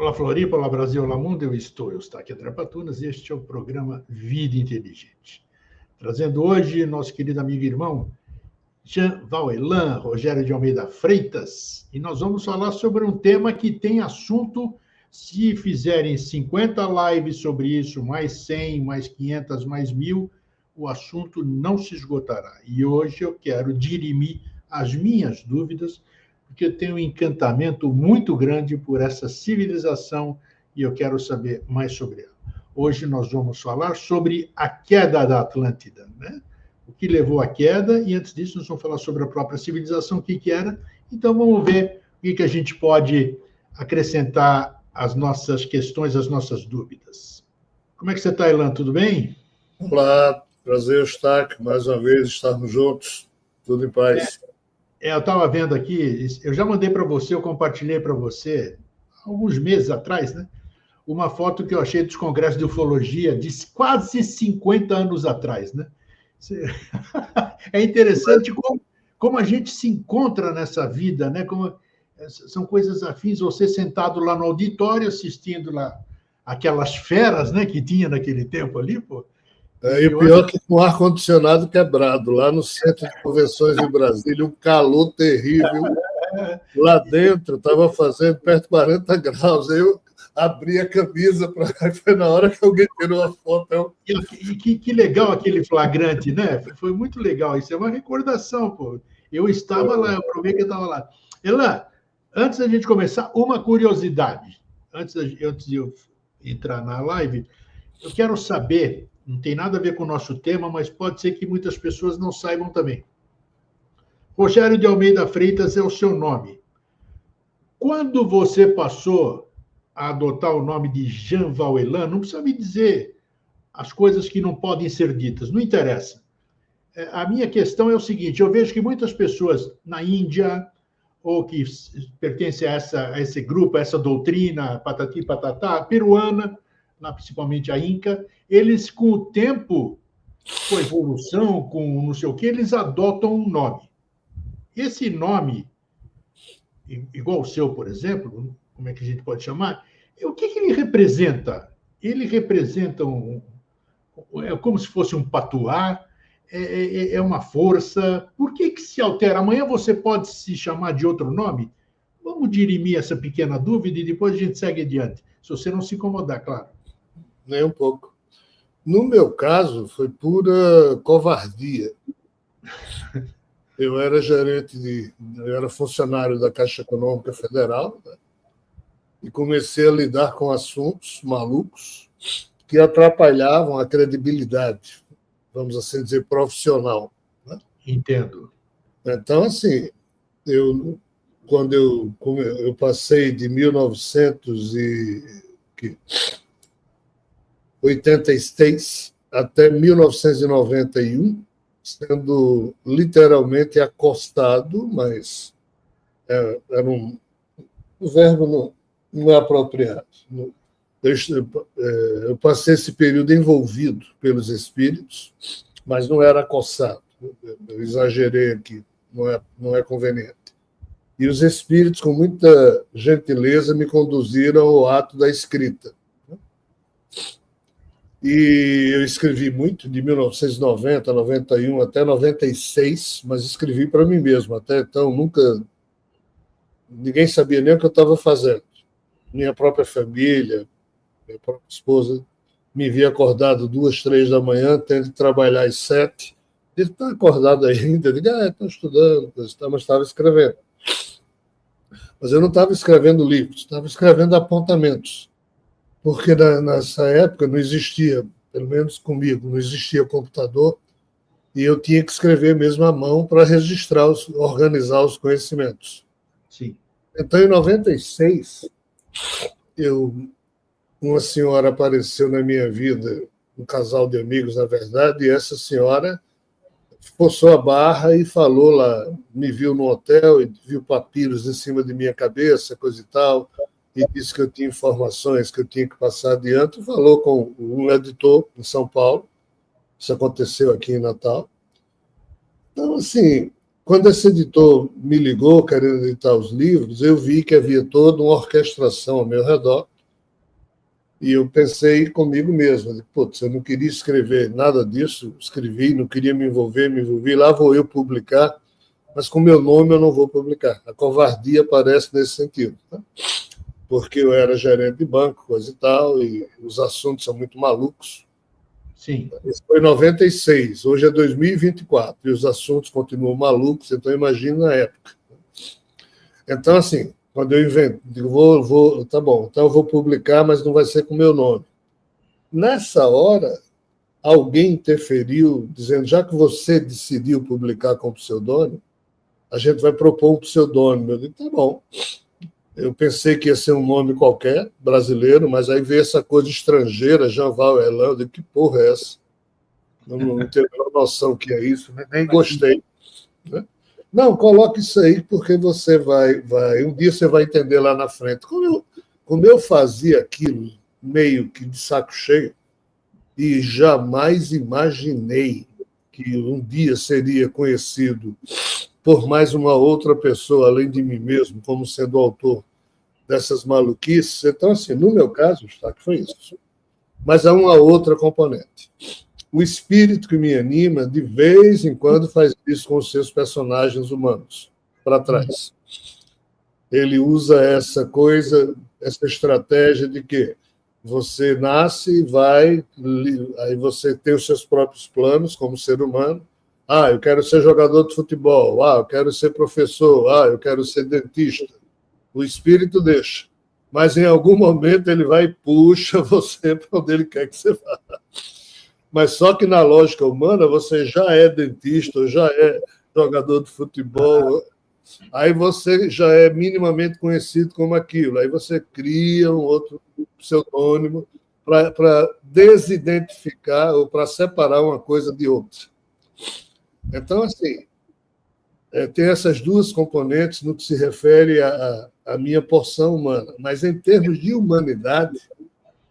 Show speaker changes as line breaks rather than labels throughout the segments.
Olá, Floripa, olá, Brasil, olá, mundo, eu estou aqui André Patunas e este é o programa Vida Inteligente. Trazendo hoje nosso querido amigo e irmão Jean Vauelan, Rogério de Almeida Freitas, e nós vamos falar sobre um tema que tem assunto, se fizerem 50 lives sobre isso, mais 100, mais 500, mais 1000, o assunto não se esgotará. E hoje eu quero dirimir as minhas dúvidas, porque eu tenho um encantamento muito grande por essa civilização e eu quero saber mais sobre ela. Hoje nós vamos falar sobre a queda da Atlântida, né? O que levou à queda, e antes disso nós vamos falar sobre a própria civilização, o que era. Então vamos ver o que a gente pode acrescentar às nossas questões, às nossas dúvidas. Como é que você está, Elan? Tudo bem?
Olá, prazer estar aqui mais uma vez, estarmos juntos, tudo em paz.
Eu estava vendo aqui, eu já mandei para você, eu compartilhei para você, alguns meses atrás, né? Uma foto que eu achei dos congressos de ufologia de quase 50 anos atrás, né? É interessante como a gente se encontra nessa vida, né? Como são coisas afins, você sentado lá no auditório, assistindo lá aquelas feras, né, que tinha naquele tempo ali, pô.
E o pior é que com o ar-condicionado quebrado, lá no Centro de Convenções em Brasília, um calor terrível. Lá dentro, estava fazendo perto de 40 graus. Aí eu abri a camisa para cá e foi na hora que alguém tirou a foto.
E que legal aquele flagrante, né? Foi muito legal. Isso é uma recordação, pô. Eu estava lá, eu provei que eu estava lá. Elan, antes da gente começar, uma curiosidade. Antes de eu entrar na live, eu quero saber, não tem nada a ver com o nosso tema, mas pode ser que muitas pessoas não saibam também. Rogério de Almeida Freitas é o seu nome. Quando você passou a adotar o nome de Jean Vauelan, não precisa me dizer as coisas que não podem ser ditas, não interessa. A minha questão é o seguinte, eu vejo que muitas pessoas na Índia, ou que pertencem a esse grupo, a essa doutrina, patati patatá, peruana, principalmente a Inca, eles, com o tempo, com a evolução, com não sei o quê, eles adotam um nome. Esse nome, igual o seu, por exemplo, como é que a gente pode chamar? O que ele representa? Ele representa é como se fosse um patuá, é uma força. Por que se altera? Amanhã você pode se chamar de outro nome? Vamos dirimir essa pequena dúvida e depois a gente segue adiante. Se você não se incomodar, claro.
Nem um pouco. No meu caso, foi pura covardia. Eu era eu era funcionário da Caixa Econômica Federal, né? E comecei a lidar com assuntos malucos que atrapalhavam a credibilidade, vamos assim dizer, profissional. Né?
Entendo.
Então, assim, quando eu passei de 1986 até 1991, sendo literalmente acostado, mas era um verbo não é apropriado. Eu passei esse período envolvido pelos espíritos, mas não era acossado. Eu exagerei aqui, não é conveniente. E os espíritos, com muita gentileza, me conduziram ao ato da escrita. E eu escrevi muito, de 1990, 91 até 96, mas escrevi para mim mesmo. Até então, ninguém sabia nem o que eu estava fazendo. Minha própria família, minha própria esposa, me via acordado 2, 3 da manhã, tendo que trabalhar às 7. Ele está acordado ainda? Eu digo, estou estudando, mas estava escrevendo. Mas eu não estava escrevendo livros, estava escrevendo apontamentos. Porque nessa época não existia, pelo menos comigo, não existia computador, e eu tinha que escrever mesmo à mão para registrar, organizar os conhecimentos.
Sim.
Então, em 96, uma senhora apareceu na minha vida, um casal de amigos, na verdade, e essa senhora forçou a barra e falou lá, me viu no hotel e viu papiros em cima de minha cabeça, coisa e tal, e disse que eu tinha informações que eu tinha que passar adiante, falou com um editor em São Paulo, isso aconteceu aqui em Natal. Então, assim, quando esse editor me ligou querendo editar os livros, eu vi que havia toda uma orquestração ao meu redor, E eu pensei comigo mesmo, putz, eu não queria escrever nada disso, escrevi, não queria me envolvi, lá vou eu publicar, mas com meu nome eu não vou publicar. A covardia aparece nesse sentido, tá? Porque eu era gerente de banco, coisa e tal, e os assuntos são muito malucos.
Sim.
Isso foi em 96, hoje é 2024, e os assuntos continuam malucos, então imagina a época. Então, assim, quando eu invento, digo, tá bom, então eu vou publicar, mas não vai ser com o meu nome. Nessa hora, alguém interferiu, dizendo, já que você decidiu publicar com pseudônimo, a gente vai propor um pseudônimo. Eu digo, tá bom. Eu pensei que ia ser um nome qualquer, brasileiro, mas aí veio essa coisa estrangeira, Jean Val Erland, eu digo, que porra é essa? Não tenho a menor noção que é isso, nem gostei. Né? Não, coloque isso aí, porque você vai. Um dia você vai entender lá na frente. Como eu fazia aquilo, meio que de saco cheio, e jamais imaginei que um dia seria conhecido por mais uma outra pessoa, além de mim mesmo, como sendo o autor dessas maluquices. Então, assim, no meu caso, que foi isso. Mas há uma outra componente. O espírito que me anima, de vez em quando, faz isso com os seus personagens humanos, para trás. Ele usa essa coisa, essa estratégia de que você nasce, aí você tem os seus próprios planos como ser humano. Ah, eu quero ser jogador de futebol. Ah, eu quero ser professor. Ah, eu quero ser dentista. O espírito deixa. Mas em algum momento ele vai e puxa você para onde ele quer que você vá. Mas só que na lógica humana você já é dentista, já é jogador de futebol, aí você já é minimamente conhecido como aquilo. Aí você cria um outro pseudônimo para desidentificar ou para separar uma coisa de outra. Então, assim, tem essas duas componentes no que se refere à minha porção humana. Mas, em termos de humanidade,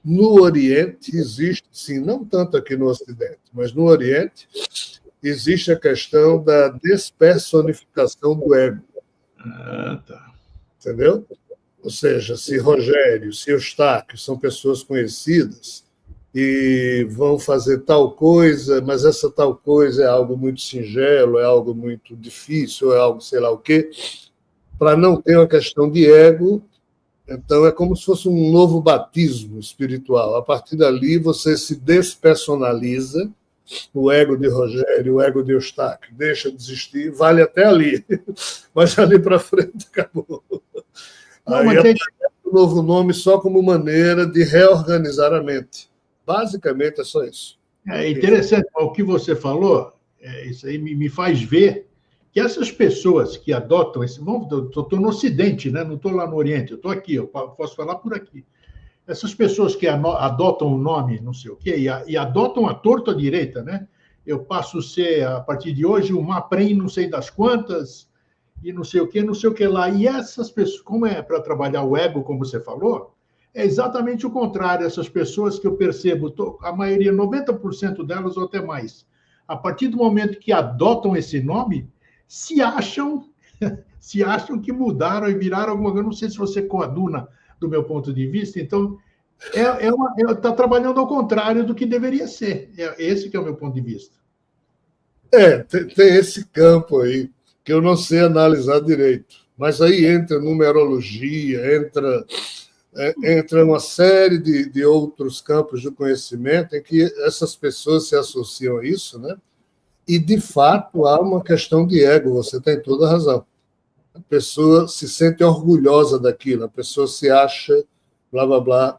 no Oriente existe, sim, não tanto aqui no Ocidente, mas no Oriente existe a questão da despersonificação do ego.
Tá.
Entendeu? Ou seja, se Rogério, se Eustáquio são pessoas conhecidas e vão fazer tal coisa, mas essa tal coisa é algo muito singelo, é algo muito difícil, é algo sei lá o quê, para não ter uma questão de ego. Então, é como se fosse um novo batismo espiritual. A partir dali, você se despersonaliza, o ego de Rogério, o ego de Eustáquio, deixa de existir, vale até ali, mas ali para frente acabou. Aí aparece um novo nome só como maneira de reorganizar a mente. Basicamente, é só isso.
É interessante, o que você falou, isso aí me faz ver que essas pessoas que adotam esse... Estou no Ocidente, né? Não estou lá no Oriente, eu estou aqui, eu posso falar por aqui. Essas pessoas que adotam o nome, não sei o quê, e adotam a torta direita, né? Eu passo a ser, a partir de hoje, uma Mapren não sei das quantas, e não sei o que lá. E essas pessoas, como é para trabalhar o ego, como você falou, é exatamente o contrário. Essas pessoas que eu percebo, a maioria, 90% delas ou até mais, a partir do momento que adotam esse nome, se acham que mudaram e viraram alguma coisa. Não sei se você coaduna do meu ponto de vista. Então, está trabalhando ao contrário do que deveria ser. Esse que é o meu ponto de vista.
Tem esse campo aí que eu não sei analisar direito. Mas aí entra numerologia, entra uma série de outros campos do conhecimento em que essas pessoas se associam a isso, né? E, de fato, há uma questão de ego, você tem toda a razão. A pessoa se sente orgulhosa daquilo, a pessoa se acha, blá, blá, blá,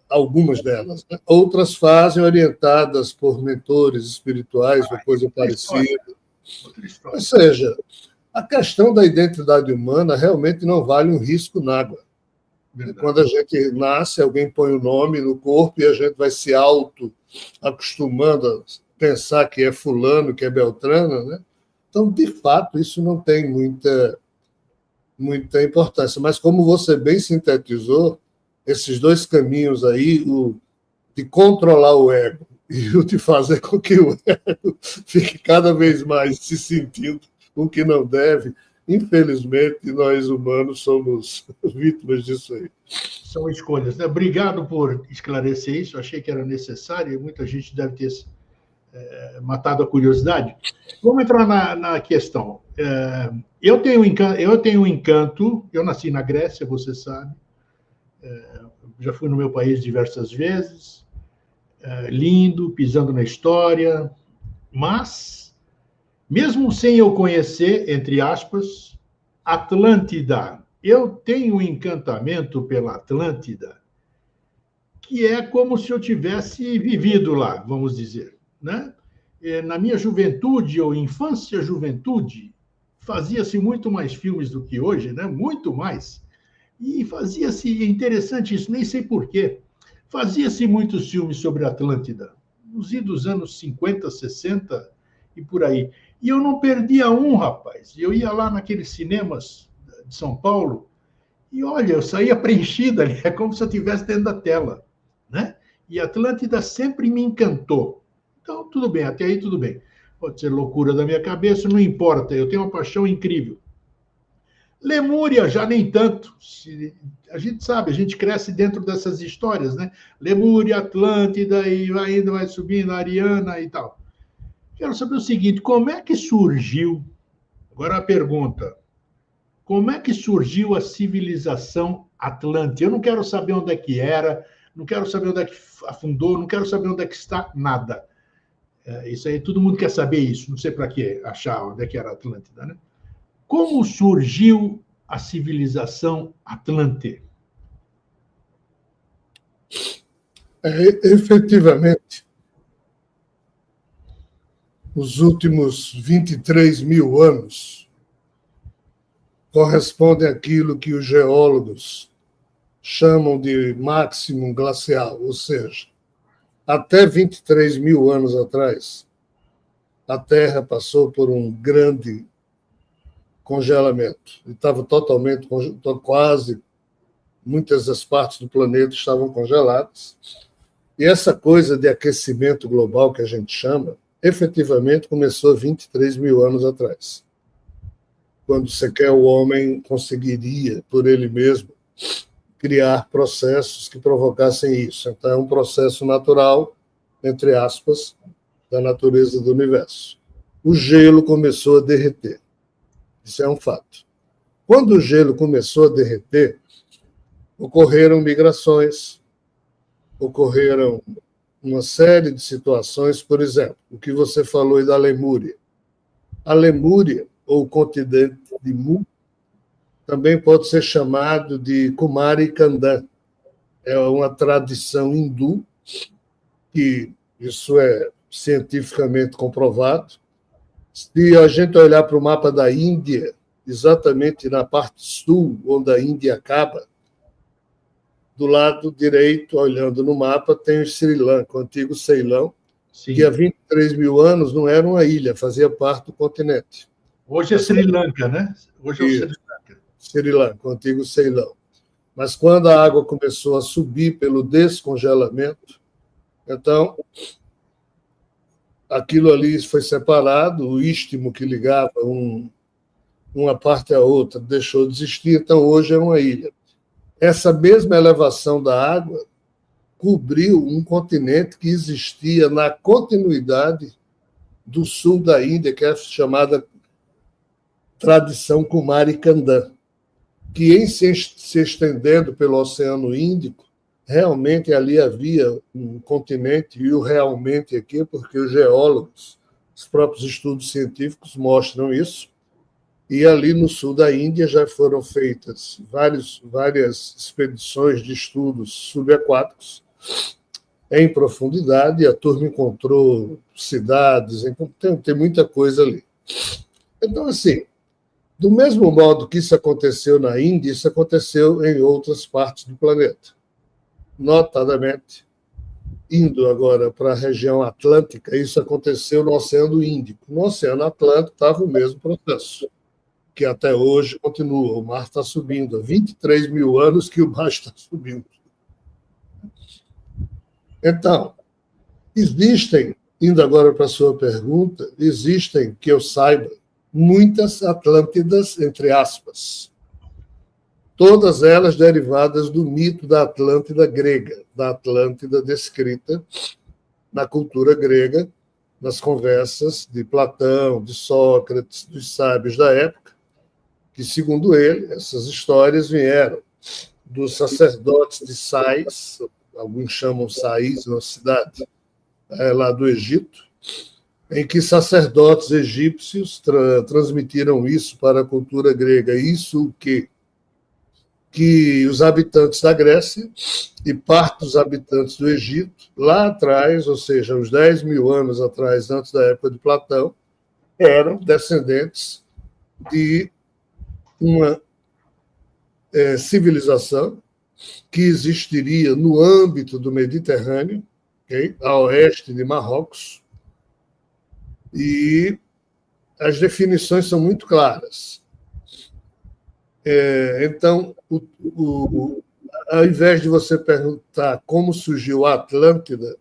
algumas delas. Né? Outras fazem orientadas por mentores espirituais ou coisa parecida. Ou seja, a questão da identidade humana realmente não vale um risco na água. Verdade. Quando a gente nasce, alguém põe o nome no corpo e a gente vai se auto-acostumando a pensar que é fulano, que é beltrano, né? Então, de fato, isso não tem muita importância. Mas, como você bem sintetizou, esses dois caminhos aí, o de controlar o ego e o de fazer com que o ego fique cada vez mais se sentindo o que não deve, Infelizmente, nós humanos somos vítimas disso aí.
São escolhas, né? Obrigado por esclarecer isso. Achei que era necessário e muita gente deve ter matado a curiosidade. Vamos entrar na questão. Eu tenho um encanto. Eu nasci na Grécia, você sabe. Já fui no meu país diversas vezes. Lindo, pisando na história. Mas, mesmo sem eu conhecer, entre aspas, Atlântida, eu tenho um encantamento pela Atlântida que é como se eu tivesse vivido lá, vamos dizer, né? Na minha juventude ou infância-juventude, fazia-se muito mais filmes do que hoje, né? Muito mais. E fazia-se, interessante isso, nem sei porquê, fazia-se muitos filmes sobre a Atlântida, nos anos 50, 60 e por aí. E eu não perdia um, rapaz. Eu ia lá naqueles cinemas de São Paulo e, olha, eu saía preenchida ali, é como se eu estivesse dentro da tela, né? E a Atlântida sempre me encantou. Então, tudo bem, até aí tudo bem. Pode ser loucura da minha cabeça, não importa, eu tenho uma paixão incrível. Lemúria, já nem tanto. A gente sabe, a gente cresce dentro dessas histórias, né? Lemúria, Atlântida, e vai indo, vai subindo, Ariana e tal. Quero saber o seguinte: como é que surgiu? Agora a pergunta: como é que surgiu a civilização Atlântica? Eu não quero saber onde é que era, não quero saber onde é que afundou, não quero saber onde é que está, nada. Isso aí, todo mundo quer saber isso, não sei para que achar onde é que era a Atlântida, né? Como surgiu a civilização Atlante?
Efetivamente, os últimos 23 mil anos correspondem àquilo que os geólogos chamam de máximo glacial, ou seja, até 23 mil anos atrás, a Terra passou por um grande congelamento. Estava totalmente, quase, muitas das partes do planeta estavam congeladas. E essa coisa de aquecimento global que a gente chama, efetivamente começou 23 mil anos atrás, quando sequer o homem conseguiria, por ele mesmo, criar processos que provocassem isso. Então, é um processo natural, entre aspas, da natureza do universo. O gelo começou a derreter. Isso é um fato. Quando o gelo começou a derreter, ocorreram migrações, ocorreram uma série de situações, por exemplo, o que você falou aí da Lemúria. A Lemúria, ou o continente de Mu, também pode ser chamado de Kumari Kandan. É uma tradição hindu, que isso é cientificamente comprovado. Se a gente olhar para o mapa da Índia, exatamente na parte sul, onde a Índia acaba, do lado direito, olhando no mapa, tem o Sri Lanka, o antigo Ceilão,
Sim.
que há 23 mil anos não era uma ilha, fazia parte do continente.
Hoje é Sri Lanka, né? Hoje é o Sri Lanka.
Sri Lanka, o antigo Ceilão. Mas quando a água começou a subir pelo descongelamento, então aquilo ali foi separado, o istmo que ligava uma parte à outra deixou de existir, então hoje é uma ilha. Essa mesma elevação da água cobriu um continente que existia na continuidade do sul da Índia, que é chamada tradição Kumari Kandan, que, em se estendendo pelo Oceano Índico, realmente ali havia um continente, e o realmente aqui, porque os geólogos, os próprios estudos científicos mostram isso, e ali no sul da Índia já foram feitas várias expedições de estudos subaquáticos em profundidade, e a turma encontrou cidades, tem muita coisa ali. Então, assim, do mesmo modo que isso aconteceu na Índia, isso aconteceu em outras partes do planeta. Notadamente, indo agora para a região atlântica, isso aconteceu no Oceano Índico. No Oceano Atlântico estava o mesmo processo, que até hoje continua. O mar está subindo. Há 23 mil anos que o mar está subindo. Então, existem, indo agora para a sua pergunta, existem, que eu saiba, muitas Atlântidas, entre aspas, todas elas derivadas do mito da Atlântida grega, da Atlântida descrita na cultura grega, nas conversas de Platão, de Sócrates, dos sábios da época, que, segundo ele, essas histórias vieram dos sacerdotes de Sais, alguns chamam Sais, uma cidade lá do Egito, em que sacerdotes egípcios transmitiram isso para a cultura grega. Isso o quê? Que os habitantes da Grécia e parte dos habitantes do Egito, lá atrás, ou seja, uns 10 mil anos atrás, antes da época de Platão, eram descendentes de uma civilização que existiria no âmbito do Mediterrâneo, okay, a oeste de Marrocos, e as definições são muito claras. Então, ao invés de você perguntar como surgiu a Atlântida,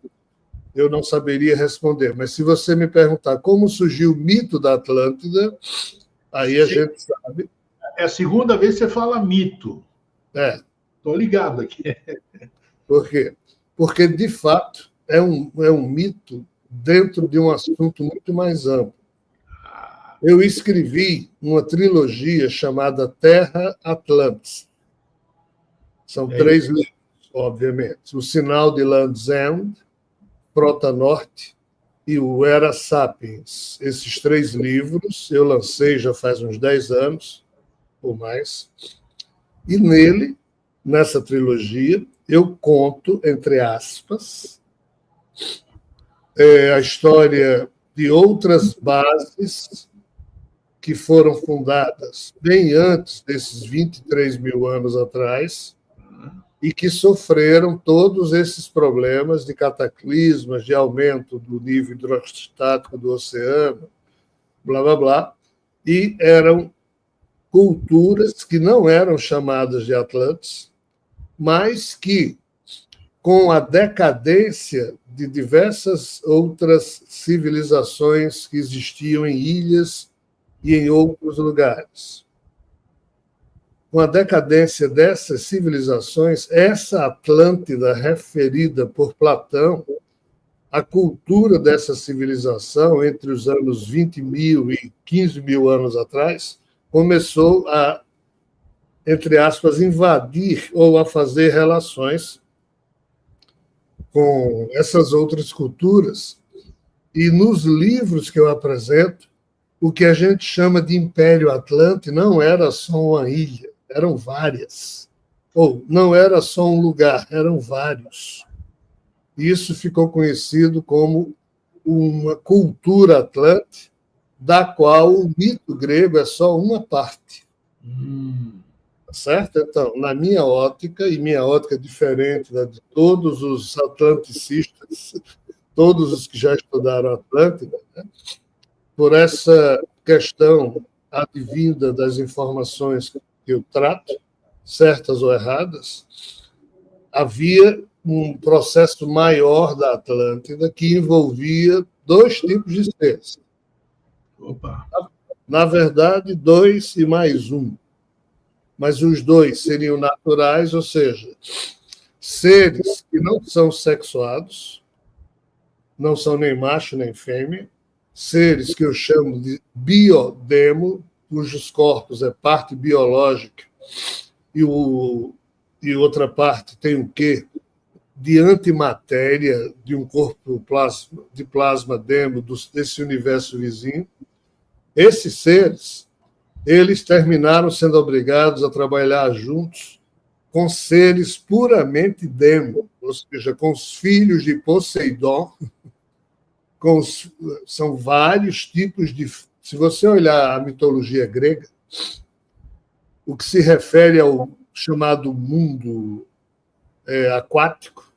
eu não saberia responder. Mas se você me perguntar como surgiu o mito da Atlântida, aí a gente sabe.
É a segunda vez que você fala mito. Estou ligado aqui.
Por quê? Porque, de fato, é um mito dentro de um assunto muito mais amplo. Eu escrevi uma trilogia chamada Terra Atlantis. São 3 livros, obviamente. O Sinal de Land's End, Prota Norte e o Era Sapiens. Esses 3 livros eu lancei já faz uns 10 anos, ou mais. E nessa trilogia, eu conto, entre aspas, a história de outras bases que foram fundadas bem antes desses 23 mil anos atrás e que sofreram todos esses problemas de cataclismas, de aumento do nível hidrostático do oceano, blá, blá, blá, e eram culturas que não eram chamadas de Atlantes, mas que, com a decadência de diversas outras civilizações que existiam em ilhas e em outros lugares. Com a decadência dessas civilizações, essa Atlântida referida por Platão, a cultura dessa civilização, entre os anos 20 mil e 15 mil anos atrás, começou a, entre aspas, invadir ou a fazer relações com essas outras culturas. E nos livros que eu apresento, o que a gente chama de Império Atlante não era só uma ilha, eram várias. Ou não era só um lugar, eram vários. Isso ficou conhecido como uma cultura atlante, da qual o mito grego é só uma parte. Certo? Então, na minha ótica, e minha ótica é diferente da de todos os atlanticistas, todos os que já estudaram a Atlântida, né? Por essa questão advinda das informações que eu trato, certas ou erradas, havia um processo maior da Atlântida que envolvia 2 tipos de seres.
Opa.
Na verdade, 2 e mais 1. Mas os 2 seriam naturais, ou seja, seres que não são sexuados, não são nem macho nem fêmea, seres que eu chamo de biodemo, cujos corpos é parte biológica e outra parte tem o quê? De antimatéria, de um corpo de plasma demo desse universo vizinho. Esses seres, eles terminaram sendo obrigados a trabalhar juntos com seres puramente demo, ou seja, com os filhos de Poseidon, são vários tipos de... Se você olhar a mitologia grega, o que se refere ao chamado mundo aquático,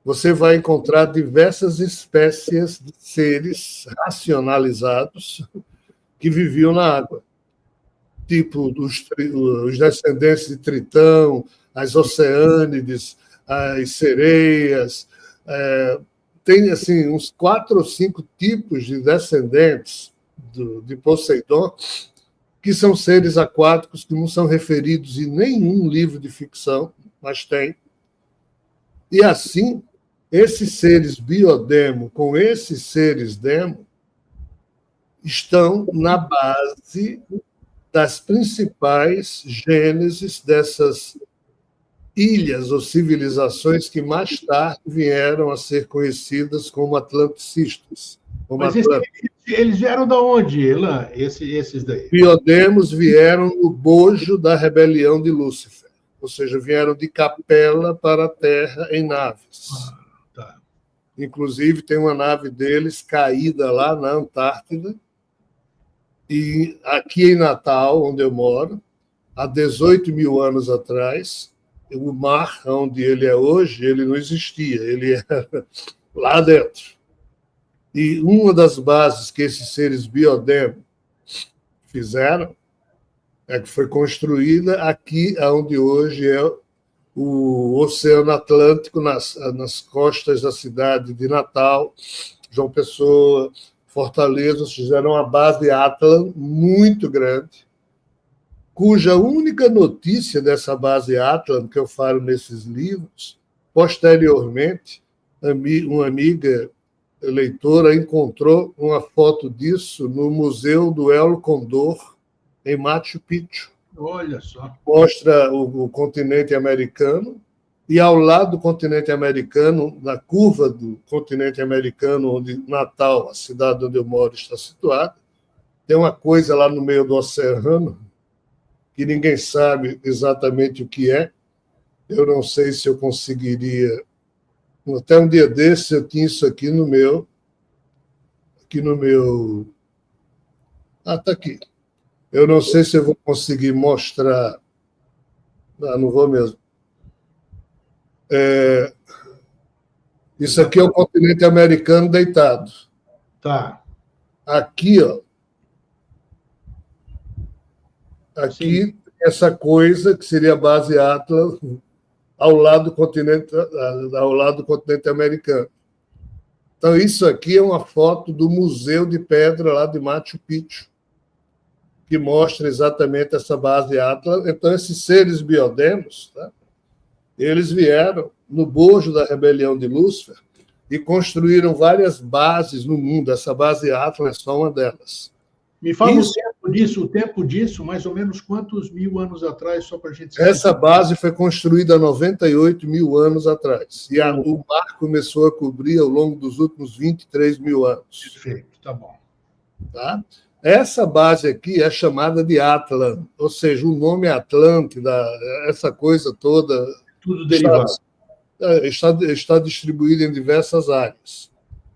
você vai encontrar diversas espécies de seres racionalizados que viviam na água, tipo os descendentes de Tritão, as oceânides, as sereias, tem assim uns 4 ou 5 tipos de descendentes de Poseidon, que são seres aquáticos que não são referidos em nenhum livro de ficção, mas tem. E assim, esses seres biodemo com esses seres demo estão na base das principais gêneses dessas ilhas ou civilizações que mais tarde vieram a ser conhecidas como atlanticistas.
Mas eles vieram de onde, Elan, esses daí?
Biodemos vieram no bojo da rebelião de Lúcifer, ou seja, vieram de Capela para a Terra em naves.
Tá.
Inclusive, tem uma nave deles caída lá na Antártida, e aqui em Natal, onde eu moro, há 18 mil anos atrás, o mar onde ele é hoje, ele não existia, ele era lá dentro. E uma das bases que esses seres biodemo fizeram é que foi construída aqui, onde hoje é o Oceano Atlântico, nas costas da cidade de Natal, João Pessoa, Fortaleza, fizeram uma base Atlan muito grande, cuja única notícia dessa base Atlan, que eu falo nesses livros, posteriormente, uma amiga leitora encontrou uma foto disso no Museu do El Condor, em Machu Picchu.
Olha só.
Mostra o continente americano, e ao lado do continente americano, na curva do continente americano, onde Natal, a cidade onde eu moro, está situada, tem uma coisa lá no meio do oceano, que ninguém sabe exatamente o que é. Eu não sei se eu conseguiria. Até um dia desse eu tinha isso aqui no meu. Ah, está aqui. Eu não sei se eu vou conseguir mostrar. Não vou mesmo. Isso aqui é o continente americano deitado.
Tá.
Aqui, ó. Aqui, sim, essa coisa que seria a base Atlas ao lado do continente americano. Então, isso aqui é uma foto do Museu de Pedra lá de Machu Picchu, que mostra exatamente essa base Atlas. Então, esses seres biodemos, tá? Eles vieram no bojo da rebelião de Lúcifer e construíram várias bases no mundo. Essa base Atlas é só uma delas.
Me fala o tempo disso, mais ou menos quantos mil anos atrás, só para a gente
saber. Essa base foi construída há 98 mil anos atrás. E o mar começou a cobrir ao longo dos últimos 23 mil anos.
Perfeito, tá bom.
Tá? Essa base aqui é chamada de Atlan, ou seja, o nome Atlântida, essa coisa toda.
Tudo derivado.
Está distribuída em diversas áreas.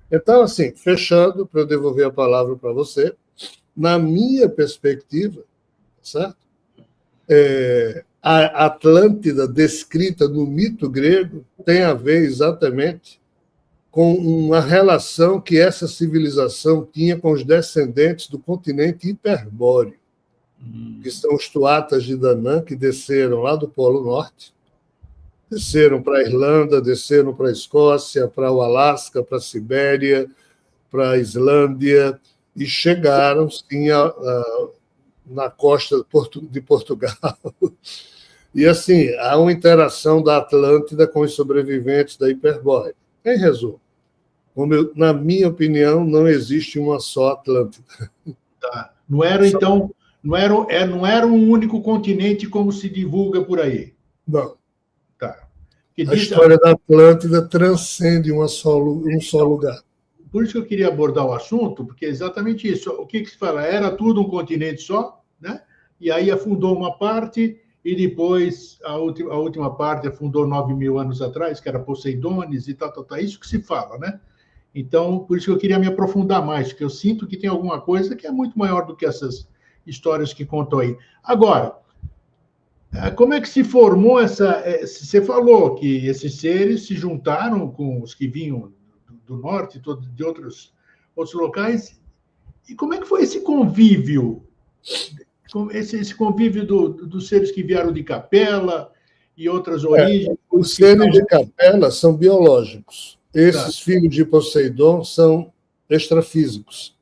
Então, assim, fechando, para eu devolver a palavra para você, na minha perspectiva, certo? A Atlântida descrita no mito grego tem a ver exatamente com uma relação que essa civilização tinha com os descendentes do continente hiperbóreo, que são os tuatas de Danã, que desceram lá do Polo Norte, desceram para a Irlanda, desceram para a Escócia, para o Alasca, para a Sibéria, para a Islândia, e chegaram, sim, na costa de Portugal. E, assim, há uma interação da Atlântida com os sobreviventes da Hiperbórea. Em resumo, na minha opinião, não existe uma só Atlântida.
Tá. Não era, então, não era um único continente como se divulga por aí?
Não.
Tá.
A história da Atlântida transcende um só lugar.
Por isso que eu queria abordar o assunto, porque é exatamente isso. O que se fala? Era tudo um continente só, né? E aí afundou uma parte, e depois a última parte afundou 9 mil anos atrás, que era Poseidones e tal. Isso que se fala, né? Então, por isso que eu queria me aprofundar mais, porque eu sinto que tem alguma coisa que é muito maior do que essas histórias que contam aí. Agora, como é que se formou essa... Você falou que esses seres se juntaram com os que vinham do norte, de outros locais. E como é que foi esse convívio? Esse convívio dos seres que vieram de Capela e outras origens?
Os seres de Capela são biológicos. Esses filhos de Poseidon são extrafísicos.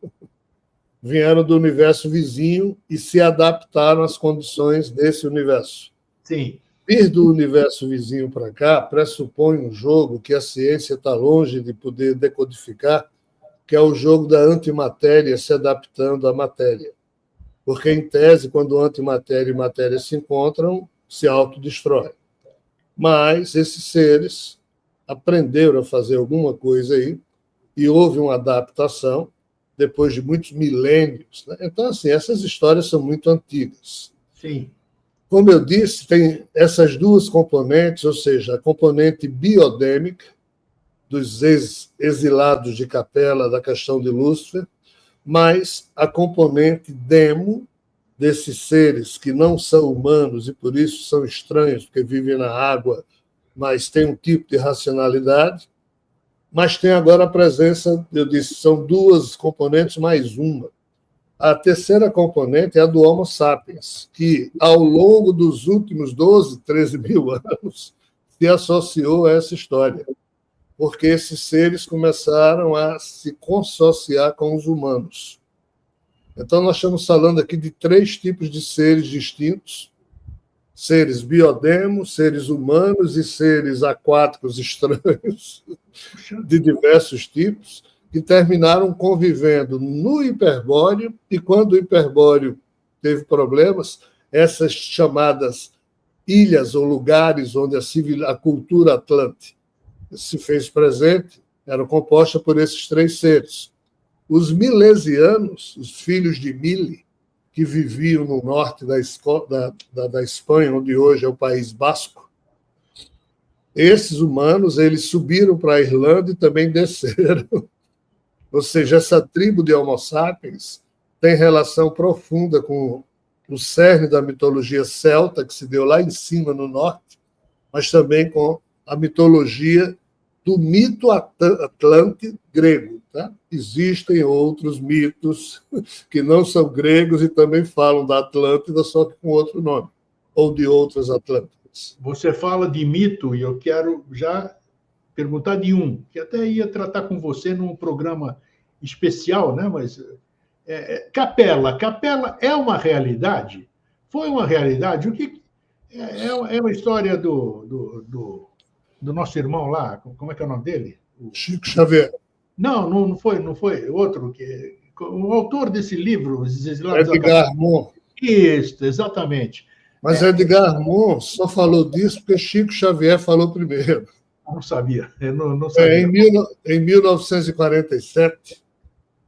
vieram do universo vizinho e se adaptaram às condições desse universo.
Sim.
Vir do universo vizinho para cá pressupõe um jogo que a ciência está longe de poder decodificar, que é o jogo da antimatéria se adaptando à matéria. Porque, em tese, quando antimatéria e matéria se encontram, se autodestroem. Mas esses seres aprenderam a fazer alguma coisa aí e houve uma adaptação depois de muitos milênios. Né? Então, assim, essas histórias são muito antigas.
Sim.
Como eu disse, tem essas duas componentes, ou seja, a componente biodêmica dos exilados de Capela, da questão de Lúcifer, mas a componente demo desses seres que não são humanos e por isso são estranhos, porque vivem na água, mas têm um tipo de racionalidade. Mas tem agora a presença, eu disse, são duas componentes mais uma. A terceira componente é a do Homo sapiens, que, ao longo dos últimos 12, 13 mil anos, se associou a essa história, porque esses seres começaram a se consociar com os humanos. Então, nós estamos falando aqui de 3 tipos de seres distintos: seres biodemos, seres humanos e seres aquáticos estranhos, de diversos tipos, que terminaram convivendo no hiperbóreo, e quando o hiperbóreo teve problemas, essas chamadas ilhas ou lugares onde a cultura atlântica se fez presente eram compostas por esses 3 seres. Os milesianos, os filhos de Mili, que viviam no norte da Espanha, onde hoje é o País Basco, esses humanos eles subiram para a Irlanda e também desceram. Ou seja, essa tribo de Homo sapiens tem relação profunda com o cerne da mitologia celta, que se deu lá em cima, no norte, mas também com a mitologia do mito atlante grego. Tá? Existem outros mitos que não são gregos e também falam da Atlântida, só que com outro nome, ou de outras Atlântidas.
Você fala de mito e eu quero já perguntar de um, que até ia tratar com você num programa especial, né? Mas Capela é uma realidade? Foi uma realidade? O que é uma história do nosso irmão lá? Como é que é o nome dele?
Chico Xavier.
Não foi outro que o autor desse livro, Os Exilados
Edgar Armand.
Isso, exatamente.
Mas Edgar Armand só falou disso porque Chico Xavier falou primeiro.
Não sabia, eu não sabia.
Em 1947,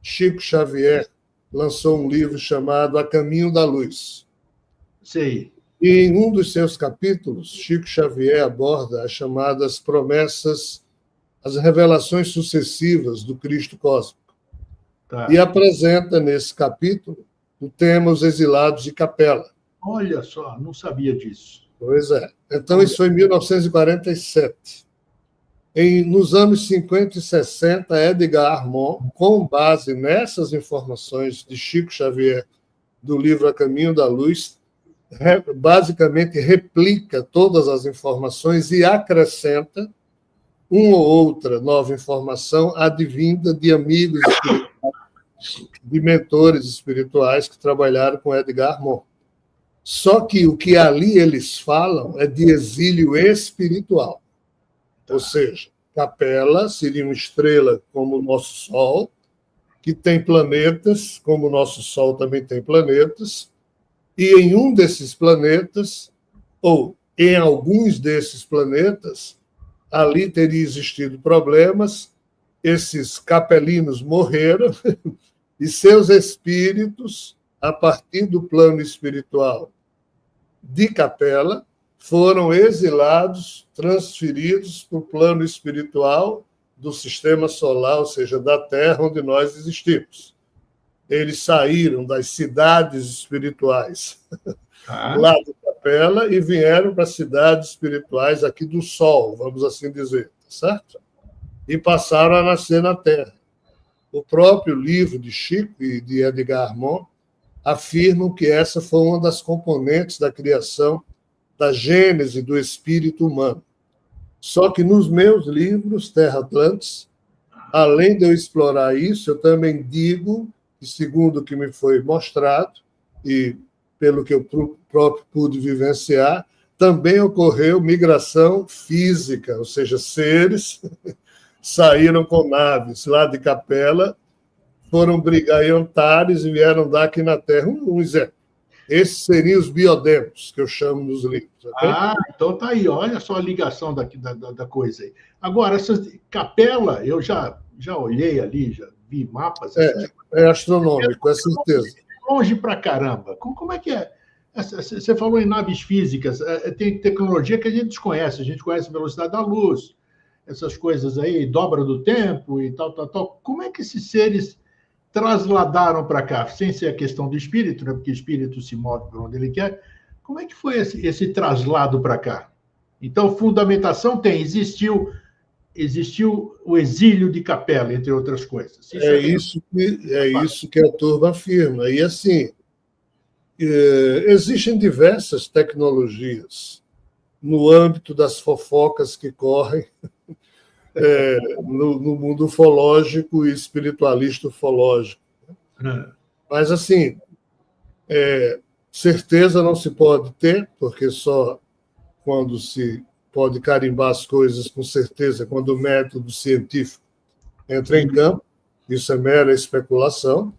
Chico Xavier lançou um livro chamado A Caminho da Luz.
Sei.
E em um dos seus capítulos, Chico Xavier aborda as chamadas promessas, as revelações sucessivas do Cristo cósmico.
Tá.
E apresenta nesse capítulo o tema Os Exilados de Capela.
Olha só, não sabia disso.
Pois é. Então, isso foi em 1947. Nos anos 50 e 60, Edgar Armand, com base nessas informações de Chico Xavier, do livro A Caminho da Luz, basicamente replica todas as informações e acrescenta uma ou outra nova informação advinda de amigos espirituais, de mentores espirituais que trabalharam com Edgar Armand. Só que o que ali eles falam é de exílio espiritual. Ou seja, Capela seria uma estrela como o nosso Sol, que tem planetas, como o nosso Sol também tem planetas, e em um desses planetas, ou em alguns desses planetas, ali teria existido problemas, esses capelinos morreram, e seus espíritos, a partir do plano espiritual de Capela, foram exilados, transferidos para o plano espiritual do sistema solar, ou seja, da Terra onde nós existimos. Eles saíram das cidades espirituais lá de Capela e vieram para as cidades espirituais aqui do Sol, vamos assim dizer, certo? E passaram a nascer na Terra. O próprio livro de Chico e de Edgar Armand afirmam que essa foi uma das componentes da criação da gênese do espírito humano. Só que nos meus livros, Terra Atlantis, além de eu explorar isso, eu também digo e segundo o que me foi mostrado, e pelo que eu próprio pude vivenciar, também ocorreu migração física, ou seja, seres saíram com naves lá de Capela, foram brigar em Antares e vieram dar aqui na Terra. Um exemplo. Esses seriam os biodemos, que eu chamo nos livros. Okay?
Então tá aí, olha só a ligação da coisa aí. Agora, essa Capela, eu já olhei ali, já vi mapas.
É astronômico, é certeza.
Longe pra caramba. Como é que é? Você falou em naves físicas, tem tecnologia que a gente desconhece, a gente conhece a velocidade da luz, essas coisas aí, dobra do tempo e tal. Como é que esses seres trasladaram para cá, sem ser a questão do espírito, né? Porque o espírito se move por onde ele quer? Como é que foi esse traslado para cá? Então, fundamentação existiu o exílio de Capela, entre outras coisas.
É isso que a turma afirma. E assim, existem diversas tecnologias no âmbito das fofocas que correm no mundo ufológico e espiritualista ufológico. Mas, assim, certeza não se pode ter, porque só quando se pode carimbar as coisas com certeza, quando o método científico entra em campo, isso é mera especulação.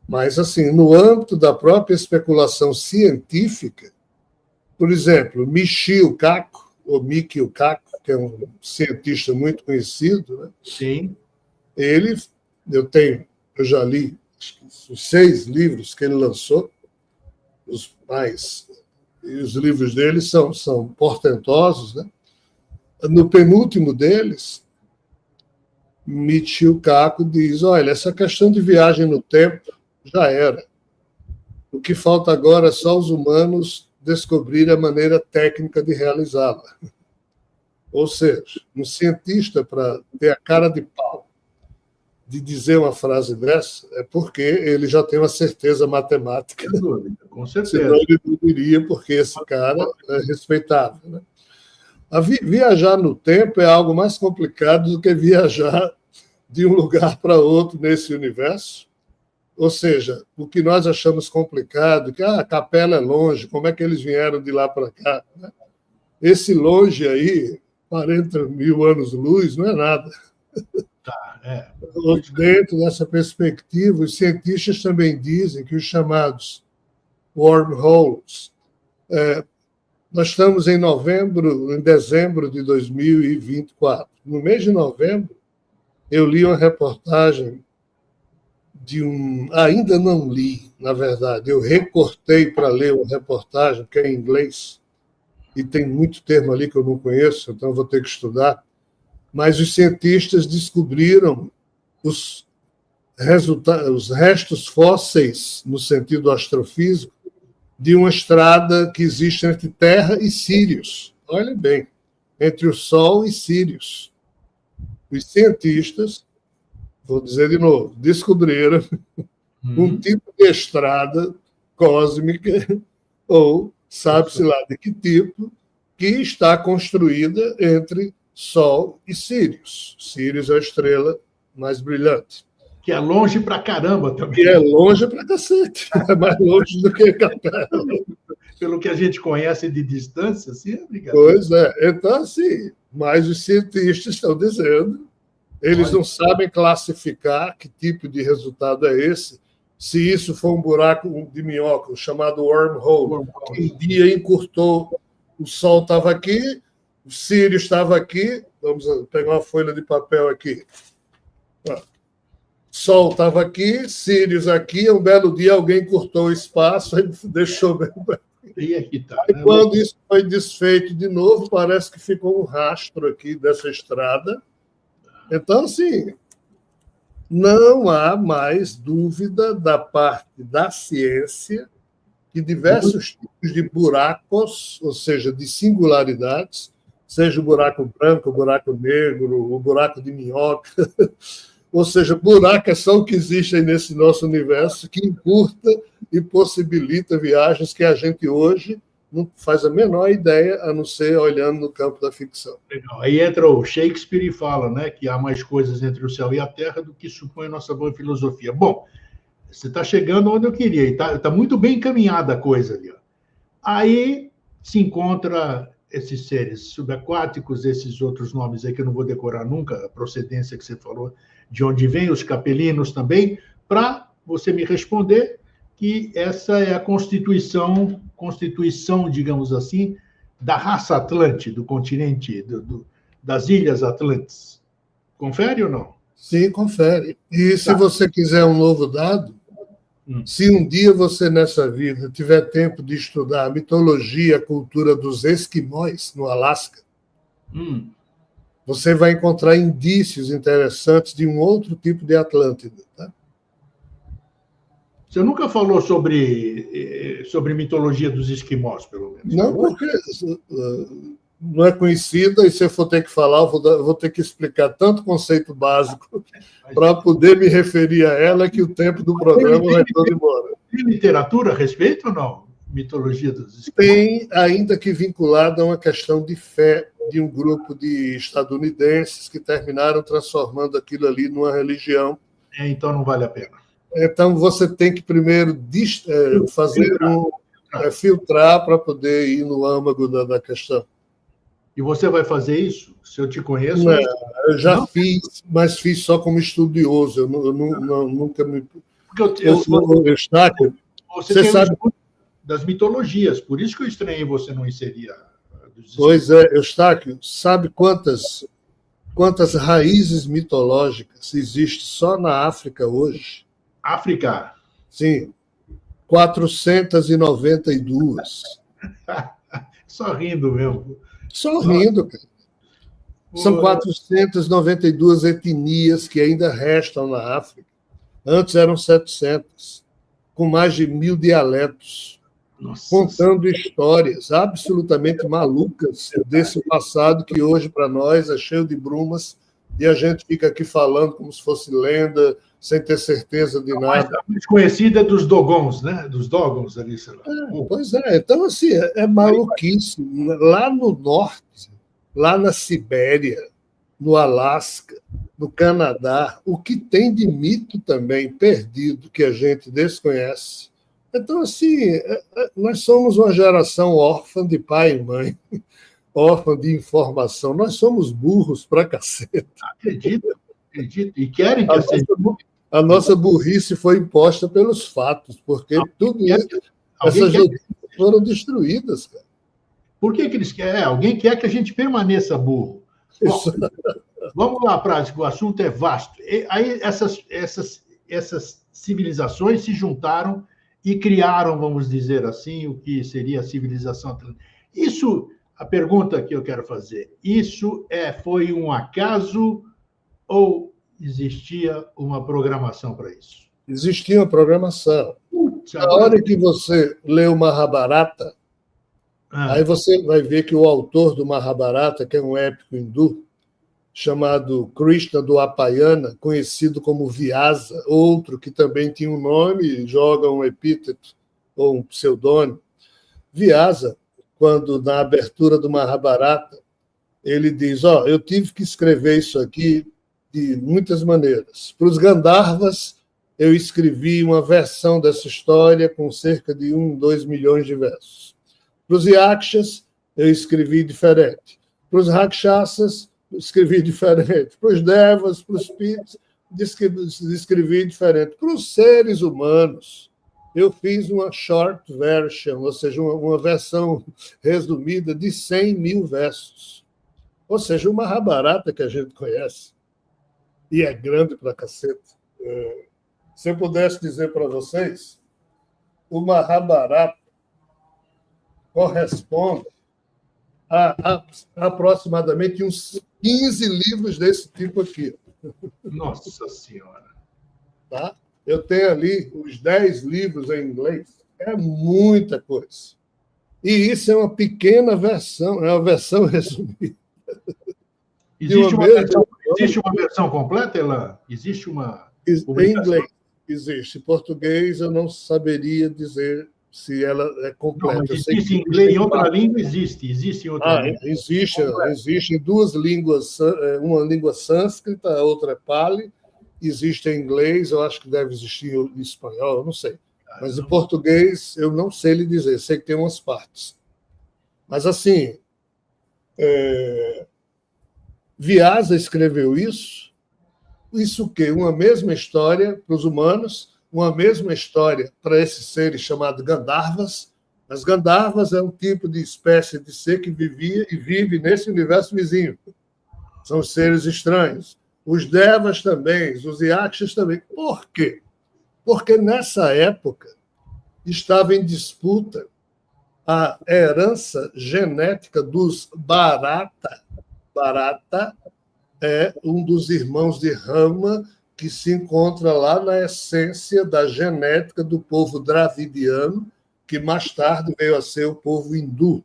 Mas, assim, no âmbito da própria especulação científica, por exemplo, Michio Kaku, ou Mikio Kaku, que é um cientista muito conhecido, né?
Sim.
Eu já li os 6 livros que ele lançou, e os livros dele são portentosos, né? No penúltimo deles, Michio Kaku diz: olha, essa questão de viagem no tempo já era. O que falta agora é só os humanos descobrirem a maneira técnica de realizá-la. Ou seja, um cientista, para ter a cara de pau de dizer uma frase dessa, é porque ele já tem uma certeza matemática.
Sem dúvida, com certeza.
Senão ele não diria, porque esse cara é respeitável. Né? Viajar no tempo é algo mais complicado do que viajar de um lugar para outro nesse universo. Ou seja, o que nós achamos complicado, que a Capela é longe, como é que eles vieram de lá para cá? Né? Esse longe aí, 40 mil anos-luz, não é nada. Dentro dessa perspectiva, os cientistas também dizem que os chamados wormholes, nós estamos em dezembro de 2024. No mês de novembro, eu li uma reportagem ainda não li, na verdade, eu recortei para ler uma reportagem que é em inglês, e tem muito termo ali que eu não conheço, então eu vou ter que estudar, mas os cientistas descobriram os restos fósseis, no sentido astrofísico, de uma estrada que existe entre Terra e Sírius. Olha bem, entre o Sol e Sírius. Os cientistas, vou dizer de novo, descobriram um tipo de estrada cósmica, ou sabe-se lá de que tipo, que está construída entre Sol e Sírius. Sírius é a estrela mais brilhante.
Que é longe pra caramba também.
Que é longe pra cacete. É mais longe do que Capela.
Pelo que a gente conhece de distância, assim, é obrigado.
Pois é. Então, assim, mas os cientistas estão dizendo, eles não sabem classificar que tipo de resultado é esse, se isso for um buraco de minhoca, chamado wormhole, que um dia encurtou, o Sol estava aqui, o Sírius estava aqui, vamos pegar uma folha de papel aqui. Sol estava aqui, Sírius aqui, um belo dia alguém cortou o espaço e deixou bem.
E aqui tá,
né? Quando isso foi desfeito de novo, parece que ficou um rastro aqui dessa estrada. Então, assim, não há mais dúvida da parte da ciência que diversos tipos de buracos, ou seja, de singularidades, seja o buraco branco, o buraco negro, o buraco de minhoca, ou seja, buracos são o que existem nesse nosso universo, que encurta e possibilita viagens que a gente hoje não faz a menor ideia, a não ser olhando no campo da ficção.
Legal. Aí entra o Shakespeare e fala, né, que há mais coisas entre o céu e a terra do que supõe a nossa boa filosofia. Bom, você está chegando onde eu queria, e está muito bem encaminhada a coisa ali. Ó. Aí se encontra esses seres subaquáticos, esses outros nomes aí que eu não vou decorar nunca, a procedência que você falou, de onde vem, os capelinos também, para você me responder que essa é a constituição, digamos assim, da raça Atlante, do continente, das Ilhas Atlantes. Confere ou não?
Sim, confere. E se você quiser um novo dado, se um dia você, nessa vida, tiver tempo de estudar a mitologia, a cultura dos esquimós, no Alasca, você vai encontrar indícios interessantes de um outro tipo de Atlântida. Tá?
Você nunca falou sobre mitologia dos esquimós, pelo menos?
Não, porque não é conhecida, e se eu for ter que falar, eu vou ter que explicar tanto conceito básico para poder me referir a ela que o tempo do programa vai todo embora.
Tem literatura a respeito ou não? Mitologia dos esquimós?
Tem, ainda que vinculada a uma questão de fé de um grupo de estadunidenses que terminaram transformando aquilo ali numa religião.
Então não vale a pena.
Então você tem que primeiro filtrar para poder ir no âmago da questão.
E você vai fazer isso? Se eu te conheço...
Não, eu já fiz, mas fiz só como estudioso. Eu nunca me...
Você sabe das mitologias, por isso que eu estranhei você não inserir
Pois é, Eustáquio, sabe quantas raízes mitológicas existem só na África hoje?
África?
Sim, 492.
Só rindo mesmo.
Só rindo, cara. São 492 etnias que ainda restam na África. Antes eram 700, com mais de 1.000 dialetos. Nossa. Contando histórias absolutamente malucas desse passado que hoje, para nós, é cheio de brumas e a gente fica aqui falando como se fosse lenda, sem ter certeza de nada.
A mais conhecida é dos Dogons, né? Dos Dogons ali, sei lá.
Pois é. Então, assim, é maluquice. Lá no norte, lá na Sibéria, no Alasca, no Canadá, o que tem de mito também perdido que a gente desconhece. Então, assim, nós somos uma geração órfã de pai e mãe, órfã de informação. Nós somos burros pra cacete.
Acredito. E querem que
a nossa burrice foi imposta pelos fatos, porque tudo isso, essas notícias foram destruídas. Cara.
Por que eles querem? Alguém quer que a gente permaneça burro. Bom, vamos lá, prático, o assunto é vasto. E aí essas civilizações se juntaram e criaram, vamos dizer assim, o que seria a civilização atlântica. Isso, a pergunta que eu quero fazer, isso foi um acaso ou existia uma programação para isso?
Existia uma programação. Na hora que você lê o Mahabharata, aí você vai ver que o autor do Mahabharata, que é um épico hindu, chamado Krishna Dwapayana, conhecido como Vyasa, outro que também tinha um nome, joga um epíteto ou um pseudônimo. Vyasa, quando na abertura do Mahabharata, ele diz, eu tive que escrever isso aqui de muitas maneiras. Para os Gandharvas, eu escrevi uma versão dessa história com cerca de 2 milhões de versos. Para os Yakshas, eu escrevi diferente. Para os Rakshasas, escrevi diferente. Para os Devas, para os Pits, escrevi diferente. Para os seres humanos, eu fiz uma short version, ou seja, uma versão resumida de 100 mil versos. Ou seja, uma Mahabharata que a gente conhece. E é grande pra cacete. Se eu pudesse dizer para vocês, o Mahabharata corresponde a aproximadamente uns 15 livros desse tipo aqui.
Nossa Senhora!
Tá? Eu tenho ali os 10 livros em inglês. É muita coisa. E isso é uma pequena versão, é uma versão resumida.
Existe uma versão completa, Elan? Existe uma
publicação? Em inglês existe. Em português eu não saberia dizer se ela é completa. Não,
existe em inglês, em outra língua existe. Existe em outra língua.
Existe em 2 línguas, uma língua sânscrita, a outra é Pali, existe em inglês, eu acho que deve existir em espanhol, eu não sei. Mas em português eu não sei lhe dizer, sei que tem umas partes. Mas, assim, Vyasa escreveu isso o quê? Uma mesma história para os humanos, uma mesma história para esses seres chamados Gandharvas. As Gandharvas é um tipo de espécie de ser que vivia e vive nesse universo vizinho. São seres estranhos. Os Devas também, os Yakshas também. Por quê? Porque nessa época estava em disputa a herança genética dos Bharata. Bharata é um dos irmãos de Rama que se encontra lá na essência da genética do povo dravidiano, que mais tarde veio a ser o povo hindu.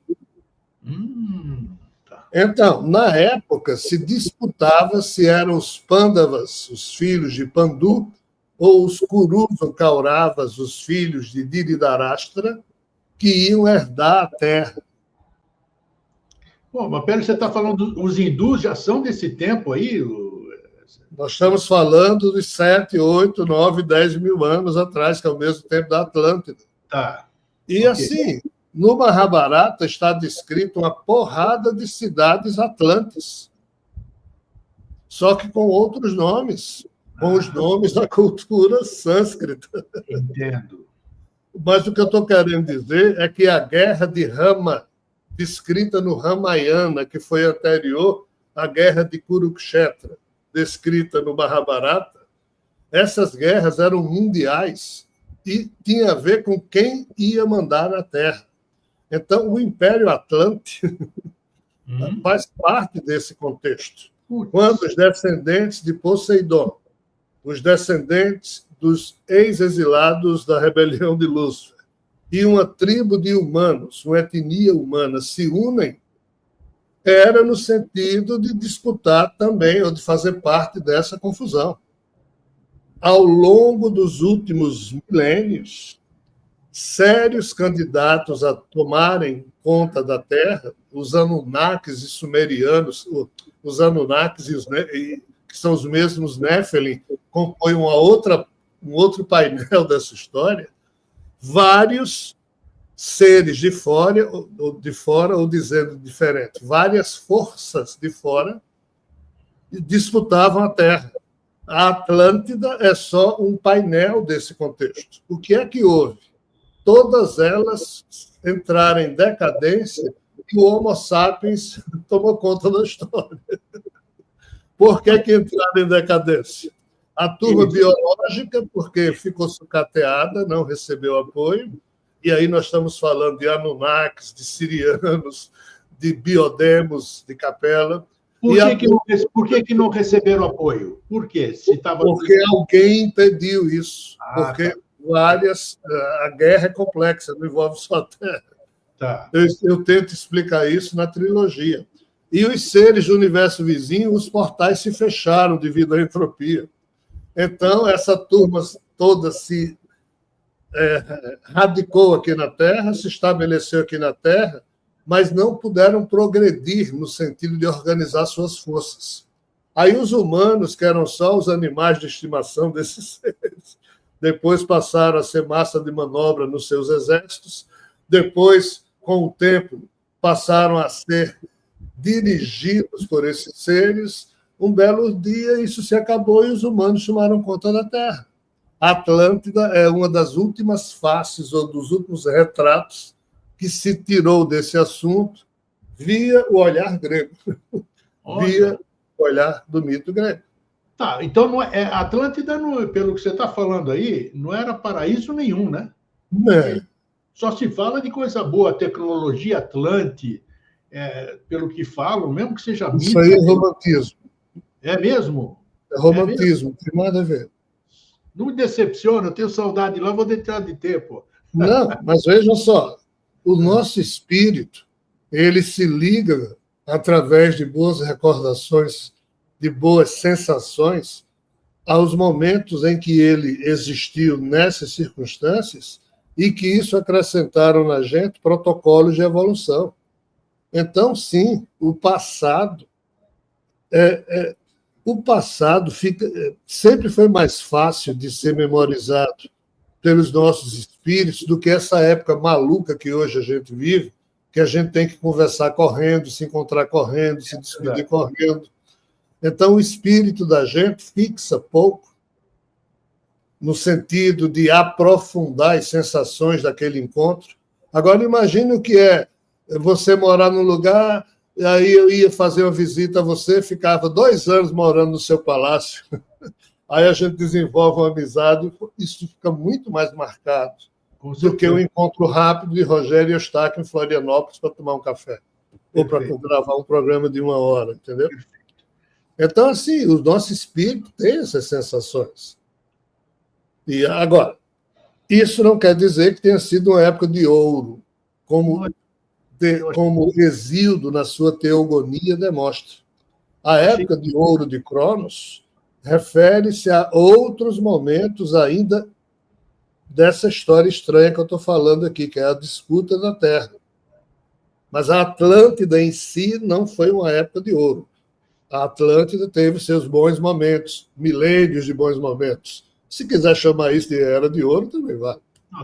Tá.
Então, na época, se disputava se eram os Pandavas, os filhos de Pandu, ou os Kurus ou Kauravas, os filhos de Dhritarashtra, que iam herdar a terra.
Bom, mas pera, você está falando, os hindus já são desse tempo aí?
Nós estamos falando de 7, 8, 9, 10 mil anos atrás, que é o mesmo tempo da Atlântida.
Tá.
E, assim, no Mahabharata está descrito uma porrada de cidades atlantes, só que com outros nomes, com os nomes da cultura sânscrita.
Entendo.
Mas o que eu estou querendo dizer é que a guerra de Rama, descrita no Ramayana, que foi anterior à guerra de Kurukshetra, descrita no Mahabharata, essas guerras eram mundiais e tinha a ver com quem ia mandar na Terra. Então, o Império Atlante faz parte desse contexto. Quando os descendentes de Poseidon, os descendentes dos ex-exilados da rebelião de Lúcifer e uma tribo de humanos, uma etnia humana, se unem, era no sentido de disputar também, ou de fazer parte dessa confusão. Ao longo dos últimos milênios, sérios candidatos a tomarem conta da Terra, os Anunnakis e sumerianos, os Anunnakis que são os mesmos Nephilim, compõem um outro painel dessa história, vários seres de fora, ou dizendo diferente, várias forças de fora disputavam a Terra. A Atlântida é só um painel desse contexto. O que é que houve? Todas elas entraram em decadência e o Homo sapiens tomou conta da história. Por que entraram em decadência? A turma biológica, porque ficou sucateada, não recebeu apoio, e aí nós estamos falando de Anunnakis, de Sirianos, de Biodemos, de Capela.
Por que não receberam apoio? Por quê?
Porque alguém impediu isso. Porque a guerra é complexa, não envolve só a Terra.
Tá.
Eu tento explicar isso na trilogia. E os seres do universo vizinho, os portais se fecharam devido à entropia. Então, essa turma toda se radicou aqui na Terra, se estabeleceu aqui na Terra, mas não puderam progredir no sentido de organizar suas forças. Aí os humanos, que eram só os animais de estimação desses seres, depois passaram a ser massa de manobra nos seus exércitos, depois, com o tempo, passaram a ser dirigidos por esses seres. Um belo dia, isso se acabou e os humanos tomaram conta da Terra. A Atlântida é uma das últimas faces, ou dos últimos retratos, que se tirou desse assunto via o olhar grego, via o olhar do mito grego.
Tá, então a Atlântida, pelo que você está falando aí, não era paraíso nenhum, né?
Não.
Só se fala de coisa boa, tecnologia Atlante, pelo que falam, mesmo que seja mito.
Isso aí é romantismo.
É mesmo?
É romantismo, não tem nada a ver.
Não me decepciona, eu tenho saudade de lá, vou deixar de ter, pô.
Não, mas vejam só, o nosso espírito, ele se liga através de boas recordações, de boas sensações, aos momentos em que ele existiu nessas circunstâncias e que isso acrescentaram na gente protocolos de evolução. Então, sim, o passado o passado sempre foi mais fácil de ser memorizado pelos nossos espíritos do que essa época maluca que hoje a gente vive, que a gente tem que conversar correndo, se encontrar correndo, se despedir correndo. Então, o espírito da gente fixa pouco no sentido de aprofundar as sensações daquele encontro. Agora, imagine o que é você morar num lugar, e aí eu ia fazer uma visita a você, ficava 2 anos morando no seu palácio, aí a gente desenvolve uma amizade, isso fica muito mais marcado do que o encontro rápido de Rogério Eustáquio em Florianópolis para tomar um café, ou para gravar um programa de 1 hora, entendeu? Então, assim, o nosso espírito tem essas sensações. E agora, isso não quer dizer que tenha sido uma época de ouro, como Hesíodo, na sua Teogonia, demonstra. A época de ouro de Cronos refere-se a outros momentos ainda dessa história estranha que eu estou falando aqui, que é a disputa da Terra. Mas a Atlântida em si não foi uma época de ouro. A Atlântida teve seus bons momentos, milênios de bons momentos. Se quiser chamar isso de era de ouro, também vale.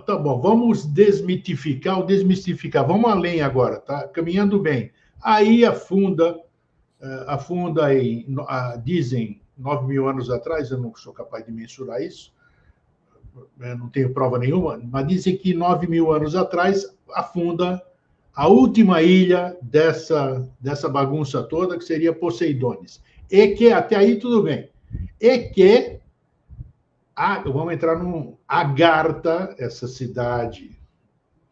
Tá bom, vamos desmitificar ou desmistificar. Vamos além agora, tá? Caminhando bem. Aí afunda dizem, 9.000 anos atrás, eu não sou capaz de mensurar isso, não tenho prova nenhuma, mas dizem que 9.000 anos atrás afunda a última ilha dessa bagunça toda, que seria Poseidones. E que, até aí tudo bem, e que, vamos entrar no Agartha, essa cidade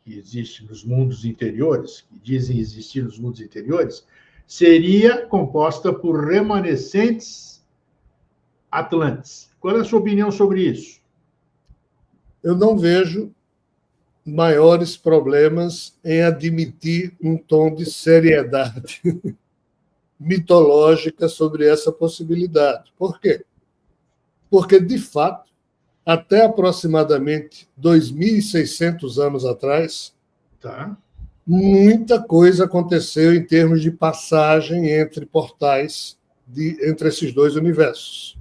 que existe nos mundos interiores, que dizem existir nos mundos interiores, seria composta por remanescentes atlantes. Qual é a sua opinião sobre isso?
Eu não vejo maiores problemas em admitir um tom de seriedade mitológica sobre essa possibilidade. Por quê? Porque, de fato, até aproximadamente 2.600 anos atrás, muita coisa aconteceu em termos de passagem entre portais entre esses dois universos.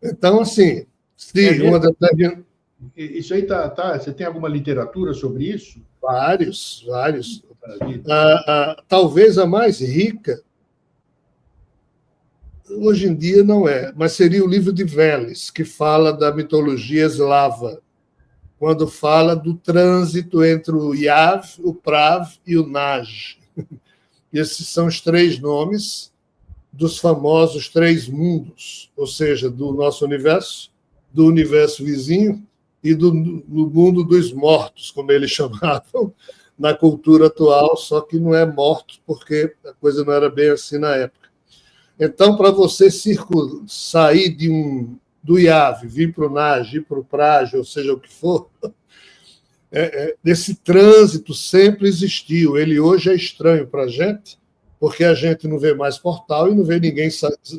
Então, assim, se uma determinada...
Isso aí você tem alguma literatura sobre isso?
Vários. Talvez a mais rica, hoje em dia não é, mas seria o livro de Veles, que fala da mitologia eslava, quando fala do trânsito entre o Yav, o Prav e o Naj. Esses são os 3 nomes dos famosos 3 mundos, ou seja, do nosso universo, do universo vizinho e do mundo dos mortos, como eles chamavam na cultura atual, só que não é mortos, porque a coisa não era bem assim na época. Então, para você sair do Yav, vir para o Naj, ir para o Praj, ou seja, o que for, esse trânsito sempre existiu. Ele hoje é estranho para a gente, porque a gente não vê mais portal e não vê ninguém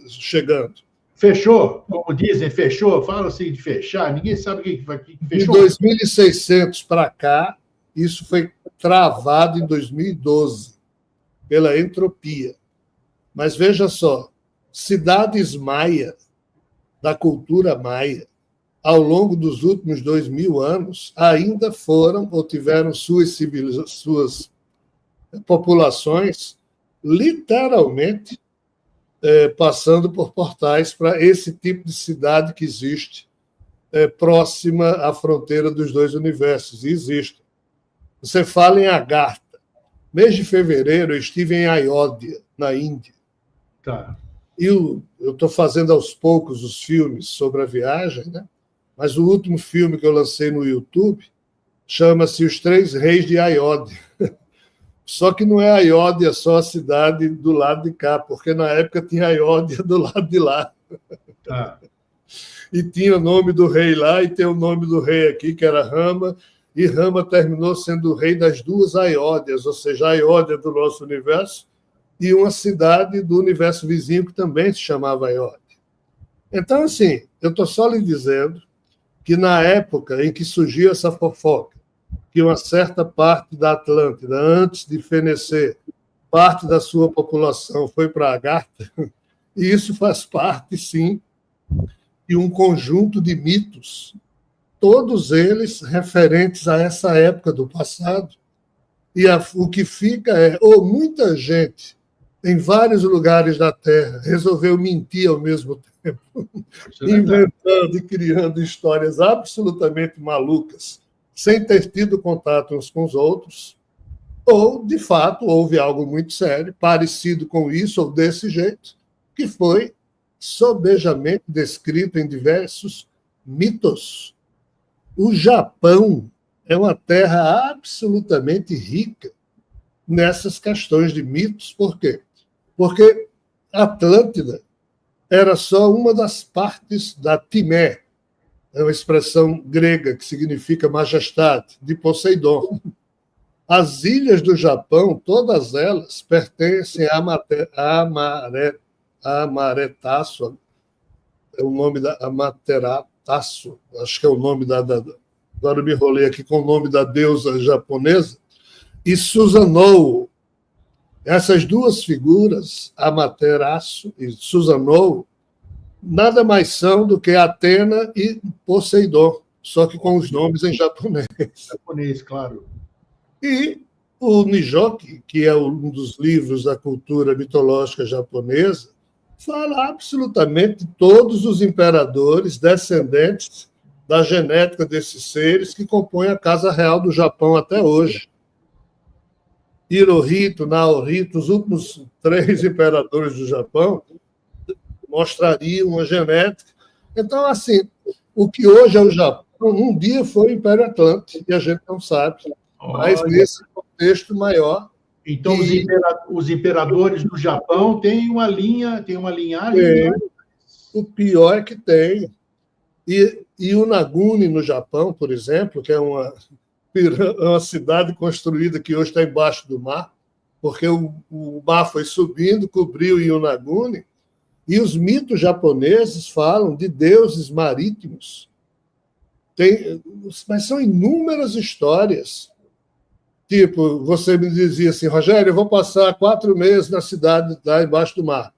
chegando.
Fechou? Como dizem, fechou? Fala assim de fechar, ninguém sabe o que fechou.
De 2600 para cá, isso foi travado em 2012, pela entropia. Mas veja só, cidades maia, da cultura maia, ao longo dos últimos 2.000 anos, ainda foram ou tiveram suas populações literalmente passando por portais para esse tipo de cidade que existe próxima à fronteira dos 2 universos. E existe. Você fala em Agartha. Mês de fevereiro, eu estive em Ayodhya, na Índia.
Tá.
E eu estou fazendo aos poucos os filmes sobre a viagem, né? Mas o último filme que eu lancei no YouTube chama-se Os 3 Reis de Ayodhya. Só que não é Ayodhya só a cidade do lado de cá, porque na época tinha Ayodhya do lado de lá.
Tá.
E tinha o nome do rei lá e tem o nome do rei aqui, que era Rama, e Rama terminou sendo o rei das 2 Ayodhyas, ou seja, a Ayodhya do nosso universo e uma cidade do universo vizinho que também se chamava Ayodhya. Então, assim, eu estou só lhe dizendo que na época em que surgiu essa fofoca, que uma certa parte da Atlântida, antes de fenecer, parte da sua população foi para Agartha, E isso faz parte, sim, de um conjunto de mitos, todos eles referentes a essa época do passado. E o que fica é, ou muita gente, em vários lugares da Terra, resolveu mentir ao mesmo tempo, inventando e criando histórias absolutamente malucas, sem ter tido contato uns com os outros, ou, de fato, houve algo muito sério, parecido com isso, ou desse jeito, que foi sobejamente descrito em diversos mitos. O Japão é uma terra absolutamente rica nessas questões de mitos. Por quê? Porque Atlântida era só uma das partes da Timé, é uma expressão grega que significa majestade, de Poseidon. As ilhas do Japão, todas elas, pertencem a Amaretaço, é o nome da Amaterasu, acho que é o nome agora me enrolei aqui com o nome da deusa japonesa, e Susanoo. Essas duas figuras, Amaterasu e Susanoo, nada mais são do que Atena e Poseidon, só que com os nomes em japonês.
Japonês, claro.
E o Nijoki, que é um dos livros da cultura mitológica japonesa, fala absolutamente todos os imperadores descendentes da genética desses seres que compõem a Casa Real do Japão até hoje. Hirohito, Naohito, os últimos 3 imperadores do Japão, mostrariam uma genética. Então, assim, o que hoje é o Japão, um dia foi o Império Atlântico, e a gente não sabe, mas nesse contexto maior.
Então, os imperadores do Japão têm uma linhagem.
O pior é que tem. E o Naguni, no Japão, por exemplo, que é uma cidade construída que hoje está embaixo do mar, porque o mar foi subindo, cobriu Yonaguni, e os mitos japoneses falam de deuses marítimos. Mas são inúmeras histórias. Tipo, você me dizia assim, Rogério, eu vou passar 4 meses na cidade lá embaixo do mar.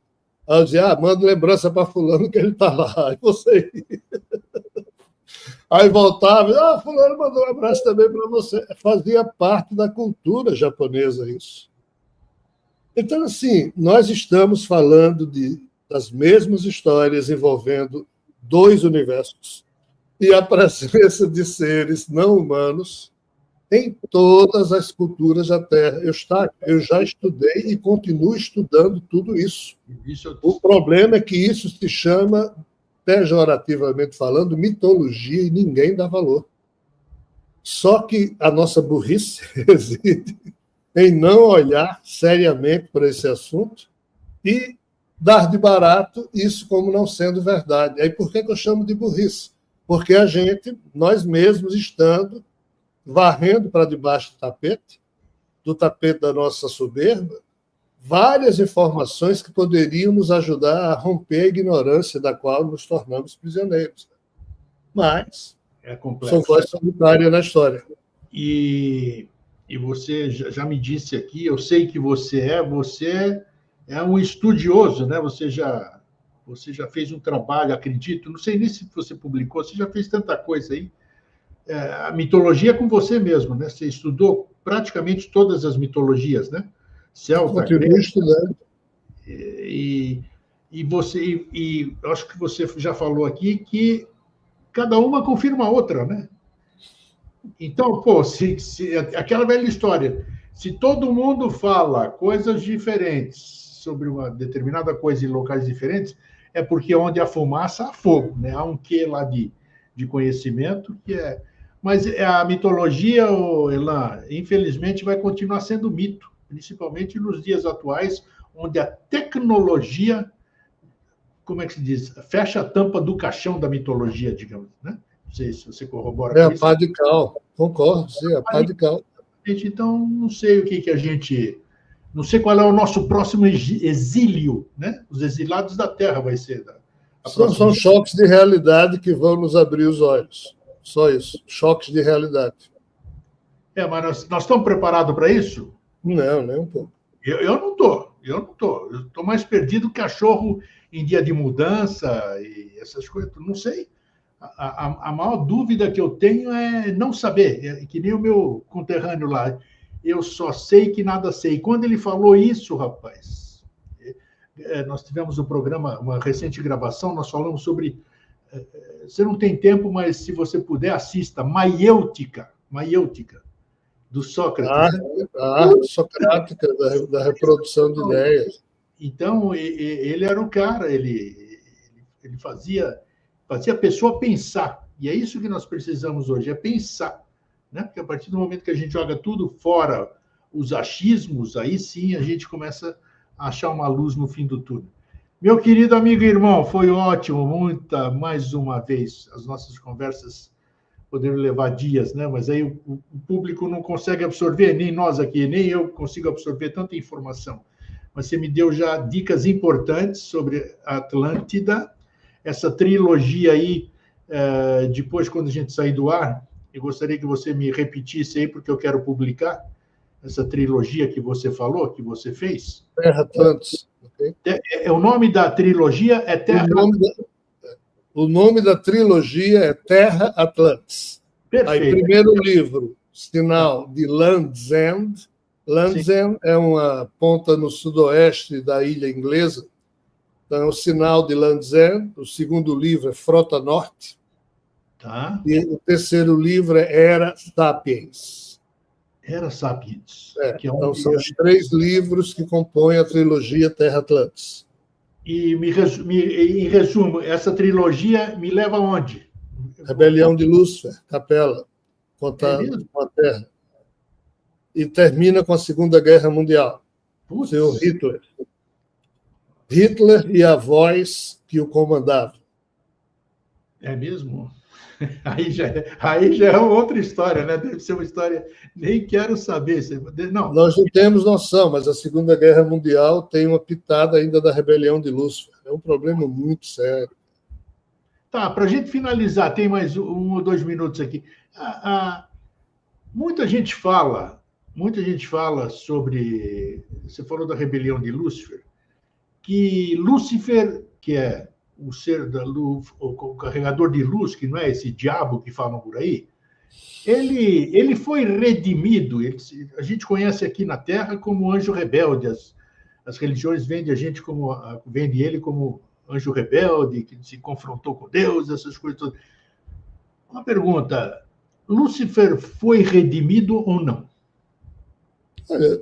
Aí eu dizia, manda lembrança para fulano que ele está lá. Aí você ia. Aí voltava, fulano mandou um abraço também para você. Fazia parte da cultura japonesa isso. Então, assim, nós estamos falando das mesmas histórias envolvendo 2 universos e a presença de seres não humanos em todas as culturas da Terra. Eu já estudei e continuo estudando tudo isso. O problema é que isso se chama, pejorativamente falando, mitologia e ninguém dá valor. Só que a nossa burrice reside em não olhar seriamente para esse assunto e dar de barato isso como não sendo verdade. Aí por que eu chamo de burrice? Porque a gente, nós mesmos, estando varrendo para debaixo do tapete da nossa soberba, várias informações que poderiam nos ajudar a romper a ignorância da qual nos tornamos prisioneiros. Mas sou voz solitária na história.
E você já me disse aqui, eu sei que você é um estudioso, né? Você já fez um trabalho, acredito, não sei nem se você publicou, você já fez tanta coisa aí. A mitologia é com você mesmo, né? Você estudou praticamente todas as mitologias, né?
Celta, grego, estudando.
E acho que você já falou aqui que cada uma confirma a outra, né? Então, aquela velha história, se todo mundo fala coisas diferentes sobre uma determinada coisa em locais diferentes, é porque onde há fumaça há fogo, né? Há um quê lá de conhecimento que é. Mas a mitologia, Elan, infelizmente, vai continuar sendo mito, principalmente nos dias atuais, onde a tecnologia, como é que se diz, fecha a tampa do caixão da mitologia, digamos, né? Não sei se você corrobora com isso.
É a pá de cal, concordo, sim, a pá de cal.
Então, não sei o que a gente... Não sei qual é o nosso próximo exílio, né? Os exilados da Terra vai ser.
São choques de realidade que vão nos abrir os olhos. Só isso, choques de realidade.
Mas nós estamos preparados para isso?
Não, nem um pouco.
Eu não estou. Eu estou mais perdido que cachorro em dia de mudança e essas coisas, não sei. A maior dúvida que eu tenho é não saber, que nem o meu conterrâneo lá. Eu só sei que nada sei. Quando ele falou isso, rapaz, nós tivemos um programa, uma recente gravação, nós falamos sobre. Você não tem tempo, mas se você puder, assista. Maiêutica, do Sócrates.
A arte socrática da reprodução de ideias.
Então, ele era o cara, ele fazia a pessoa pensar. E é isso que nós precisamos hoje, é pensar. Né? Porque a partir do momento que a gente joga tudo fora, os achismos, aí sim a gente começa a achar uma luz no fim do túnel. Meu querido amigo e irmão, foi ótimo, mais uma vez, as nossas conversas poderiam levar dias, né? Mas aí o público não consegue absorver, nem nós aqui, nem eu consigo absorver tanta informação. Mas você me deu já dicas importantes sobre a Atlântida, essa trilogia aí, depois, quando a gente sair do ar, eu gostaria que você me repetisse aí, porque eu quero publicar essa trilogia que você falou, que você fez.
Terra Atlantis.
Okay? O nome da trilogia é Terra Atlantis.
O nome da trilogia é Terra Atlantis.
Perfeito.
Aí, primeiro livro, Sinal de Land's End. Land's End é uma ponta no sudoeste da ilha inglesa. Então, é o Sinal de Land's End. O segundo livro é Frota Norte.
Tá.
E o terceiro livro é Era Sapiens.
Era Sapiens.
Então, são os 3 livros que compõem a trilogia Terra Atlantis.
E, em resumo, essa trilogia me leva aonde?
Rebelião de Lúcifer, Capela, contando com a Terra. E termina com a Segunda Guerra Mundial. O senhor Hitler. Hitler e a voz que o comandava.
É mesmo? Aí já é outra história, né? Deve ser uma história, nem quero saber. Não.
Nós não temos noção, mas a Segunda Guerra Mundial tem uma pitada ainda da rebelião de Lúcifer. É um problema muito sério.
Tá, para a gente finalizar, tem mais 1 ou 2 minutos aqui. Muita gente fala sobre. Você falou da rebelião de Lúcifer, que Lúcifer, que é o ser da luz, o carregador de luz, que não é esse diabo que falam por aí, ele foi redimido. A gente conhece aqui na Terra como anjo rebelde. As religiões vendem ele como anjo rebelde, que se confrontou com Deus, essas coisas todas. Uma pergunta: Lúcifer foi redimido ou não?
Olha,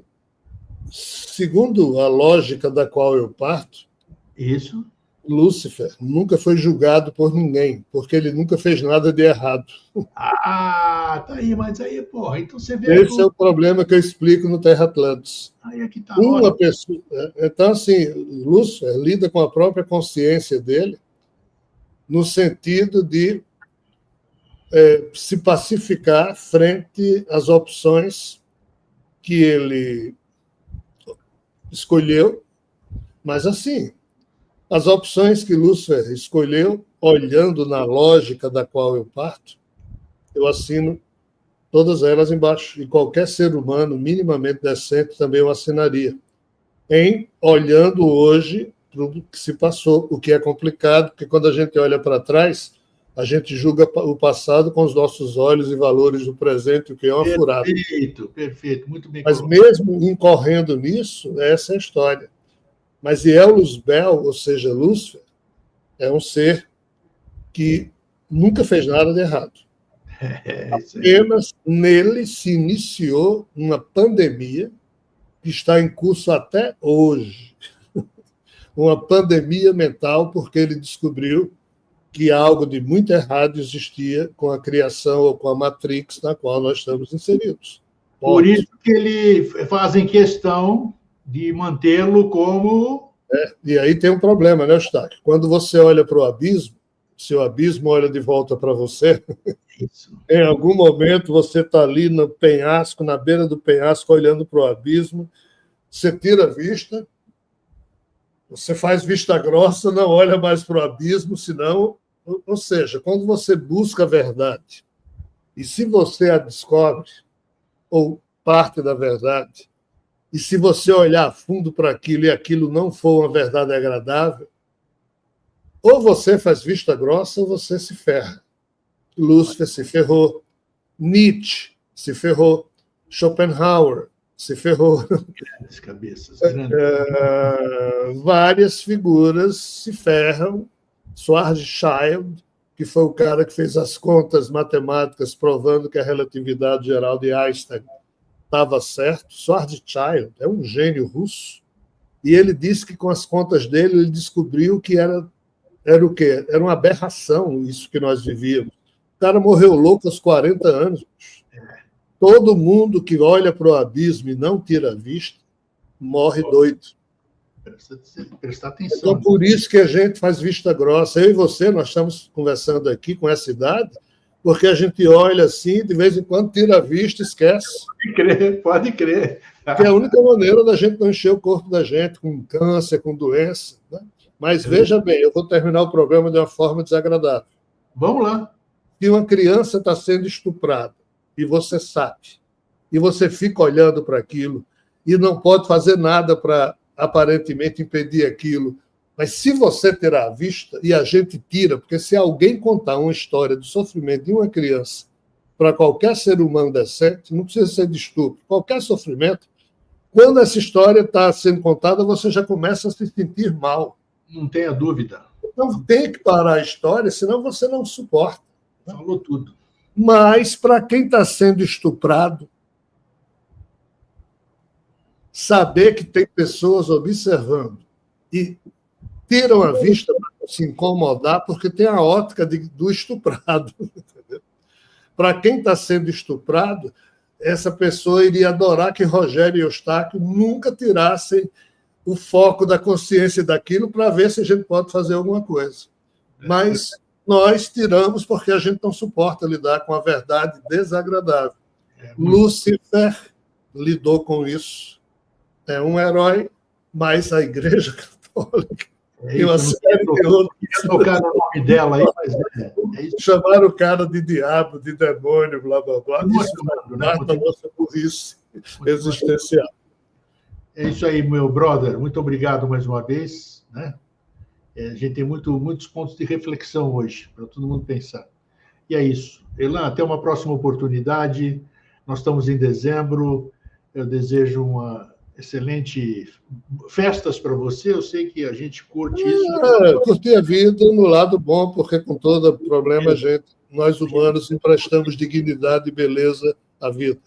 segundo a lógica da qual eu parto,
isso.
Lúcifer nunca foi julgado por ninguém, porque ele nunca fez nada de errado.
Tá aí, mas aí, porra, então você vê...
Esse é o problema que eu explico no Terra Atlantis.
Aí é que tá
uma pessoa... Então, assim, Lúcifer lida com a própria consciência dele no sentido de se pacificar frente às opções que ele escolheu, mas assim... As opções que Lúcifer escolheu, olhando na lógica da qual eu parto, eu assino todas elas embaixo. E qualquer ser humano minimamente decente também eu assinaria. Olhando hoje para o que se passou, o que é complicado, porque quando a gente olha para trás, a gente julga o passado com os nossos olhos e valores do presente, o que é uma furada.
Perfeito, muito bem.
Mas mesmo incorrendo nisso, essa é a história. Mas Eulus Bel, ou seja, Lúcifer, é um ser que nunca fez nada de errado. Apenas nele se iniciou uma pandemia que está em curso até hoje. Uma pandemia mental, porque ele descobriu que algo de muito errado existia com a criação ou com a Matrix na qual nós estamos inseridos.
Por isso que eles fazem questão de mantê-lo como...
E aí tem um problema, né, Eustáquio? Quando você olha para o abismo, se o abismo olha de volta para você, em algum momento você está ali no penhasco, na beira do penhasco, olhando para o abismo, você tira a vista, você faz vista grossa, não olha mais para o abismo, senão... Ou seja, quando você busca a verdade, e se você a descobre, ou parte da verdade, e se você olhar a fundo para aquilo e aquilo não for uma verdade agradável, Ou você faz vista grossa ou você se ferra. Lúcifer se ferrou, Nietzsche se ferrou, Schopenhauer se ferrou.
Grandes cabeças, grandes.
Várias figuras se ferram. Schwarzschild, que foi o cara que fez as contas matemáticas provando que a relatividade geral de Einstein estava certo. Schwarzschild é um gênio russo. E ele disse que com as contas dele ele descobriu que era o quê? Era uma aberração isso que nós vivíamos. O cara morreu louco aos 40 anos. Todo mundo que olha para o abismo e não tira a vista morre doido.
Prestar atenção.
Então, por isso que a gente faz vista grossa. Eu e você, nós estamos conversando aqui com essa idade, porque a gente olha assim, de vez em quando tira a vista e esquece.
Pode crer, pode crer.
Que é a única maneira da gente não encher o corpo da gente com câncer, com doença. Né? Mas veja bem, eu vou terminar o programa de uma forma desagradável.
Vamos lá.
Se uma criança está sendo estuprada, e você sabe, e você fica olhando para aquilo, e não pode fazer nada para, aparentemente, impedir aquilo, mas se você tirar a vista, e a gente tira, porque se alguém contar uma história de sofrimento de uma criança para qualquer ser humano decente, não precisa ser de estupro, qualquer sofrimento, quando essa história está sendo contada, você já começa a se sentir mal.
Não tenha dúvida.
Então tem que parar a história, senão você não suporta.
Falou tudo.
Mas, para quem está sendo estuprado, saber que tem pessoas observando e tiram a vista para se incomodar, porque tem a ótica do estuprado. Para quem está sendo estuprado, essa pessoa iria adorar que Rogério e Eustáquio nunca tirassem o foco da consciência daquilo para ver se a gente pode fazer alguma coisa. Mas nós tiramos porque a gente não suporta lidar com a verdade desagradável. Lúcifer lidou com isso. É um herói, mas a Igreja Católica e uma série de outros.
Tocar no nome dela aí, mas
chamaram o cara de diabo, de demônio, blá, blá, blá. Isso mata a nossa burrice existencial.
É isso aí, meu brother. Muito obrigado mais uma vez. Né? A gente tem muitos pontos de reflexão hoje, para todo mundo pensar. E é isso. Elan, até uma próxima oportunidade. Nós estamos em dezembro. Eu desejo uma excelente festas para você. Eu sei que a gente curte isso.
Curtir a vida no lado bom, porque com todo problema nós humanos emprestamos dignidade e beleza à vida.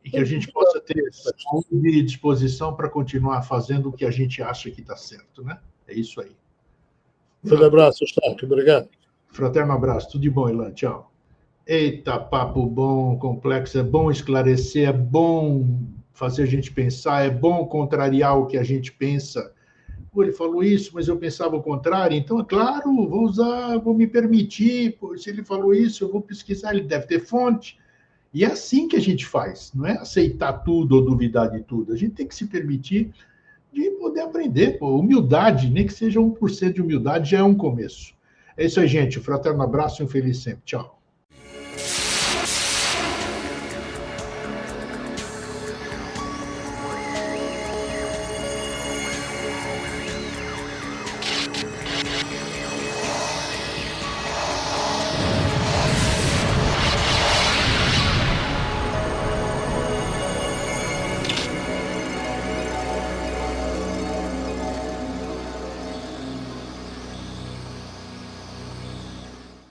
E que a gente possa ter saúde e disposição para continuar fazendo o que a gente acha que está certo, né? É isso aí.
Um abraço, Stark. Obrigado.
Fraterno abraço. Tudo de bom, Elan. Tchau. Eita, papo bom, complexo. É bom esclarecer, é bom fazer a gente pensar, é bom contrariar o que a gente pensa. Pô, ele falou isso, mas eu pensava o contrário. Então, é claro, vou me permitir. Pô, se ele falou isso, eu vou pesquisar. Ele deve ter fonte. E é assim que a gente faz, não é aceitar tudo ou duvidar de tudo. A gente tem que se permitir de poder aprender. Pô, humildade, nem que seja 1% de humildade, já é um começo. É isso aí, gente. Um fraterno abraço e um feliz sempre. Tchau.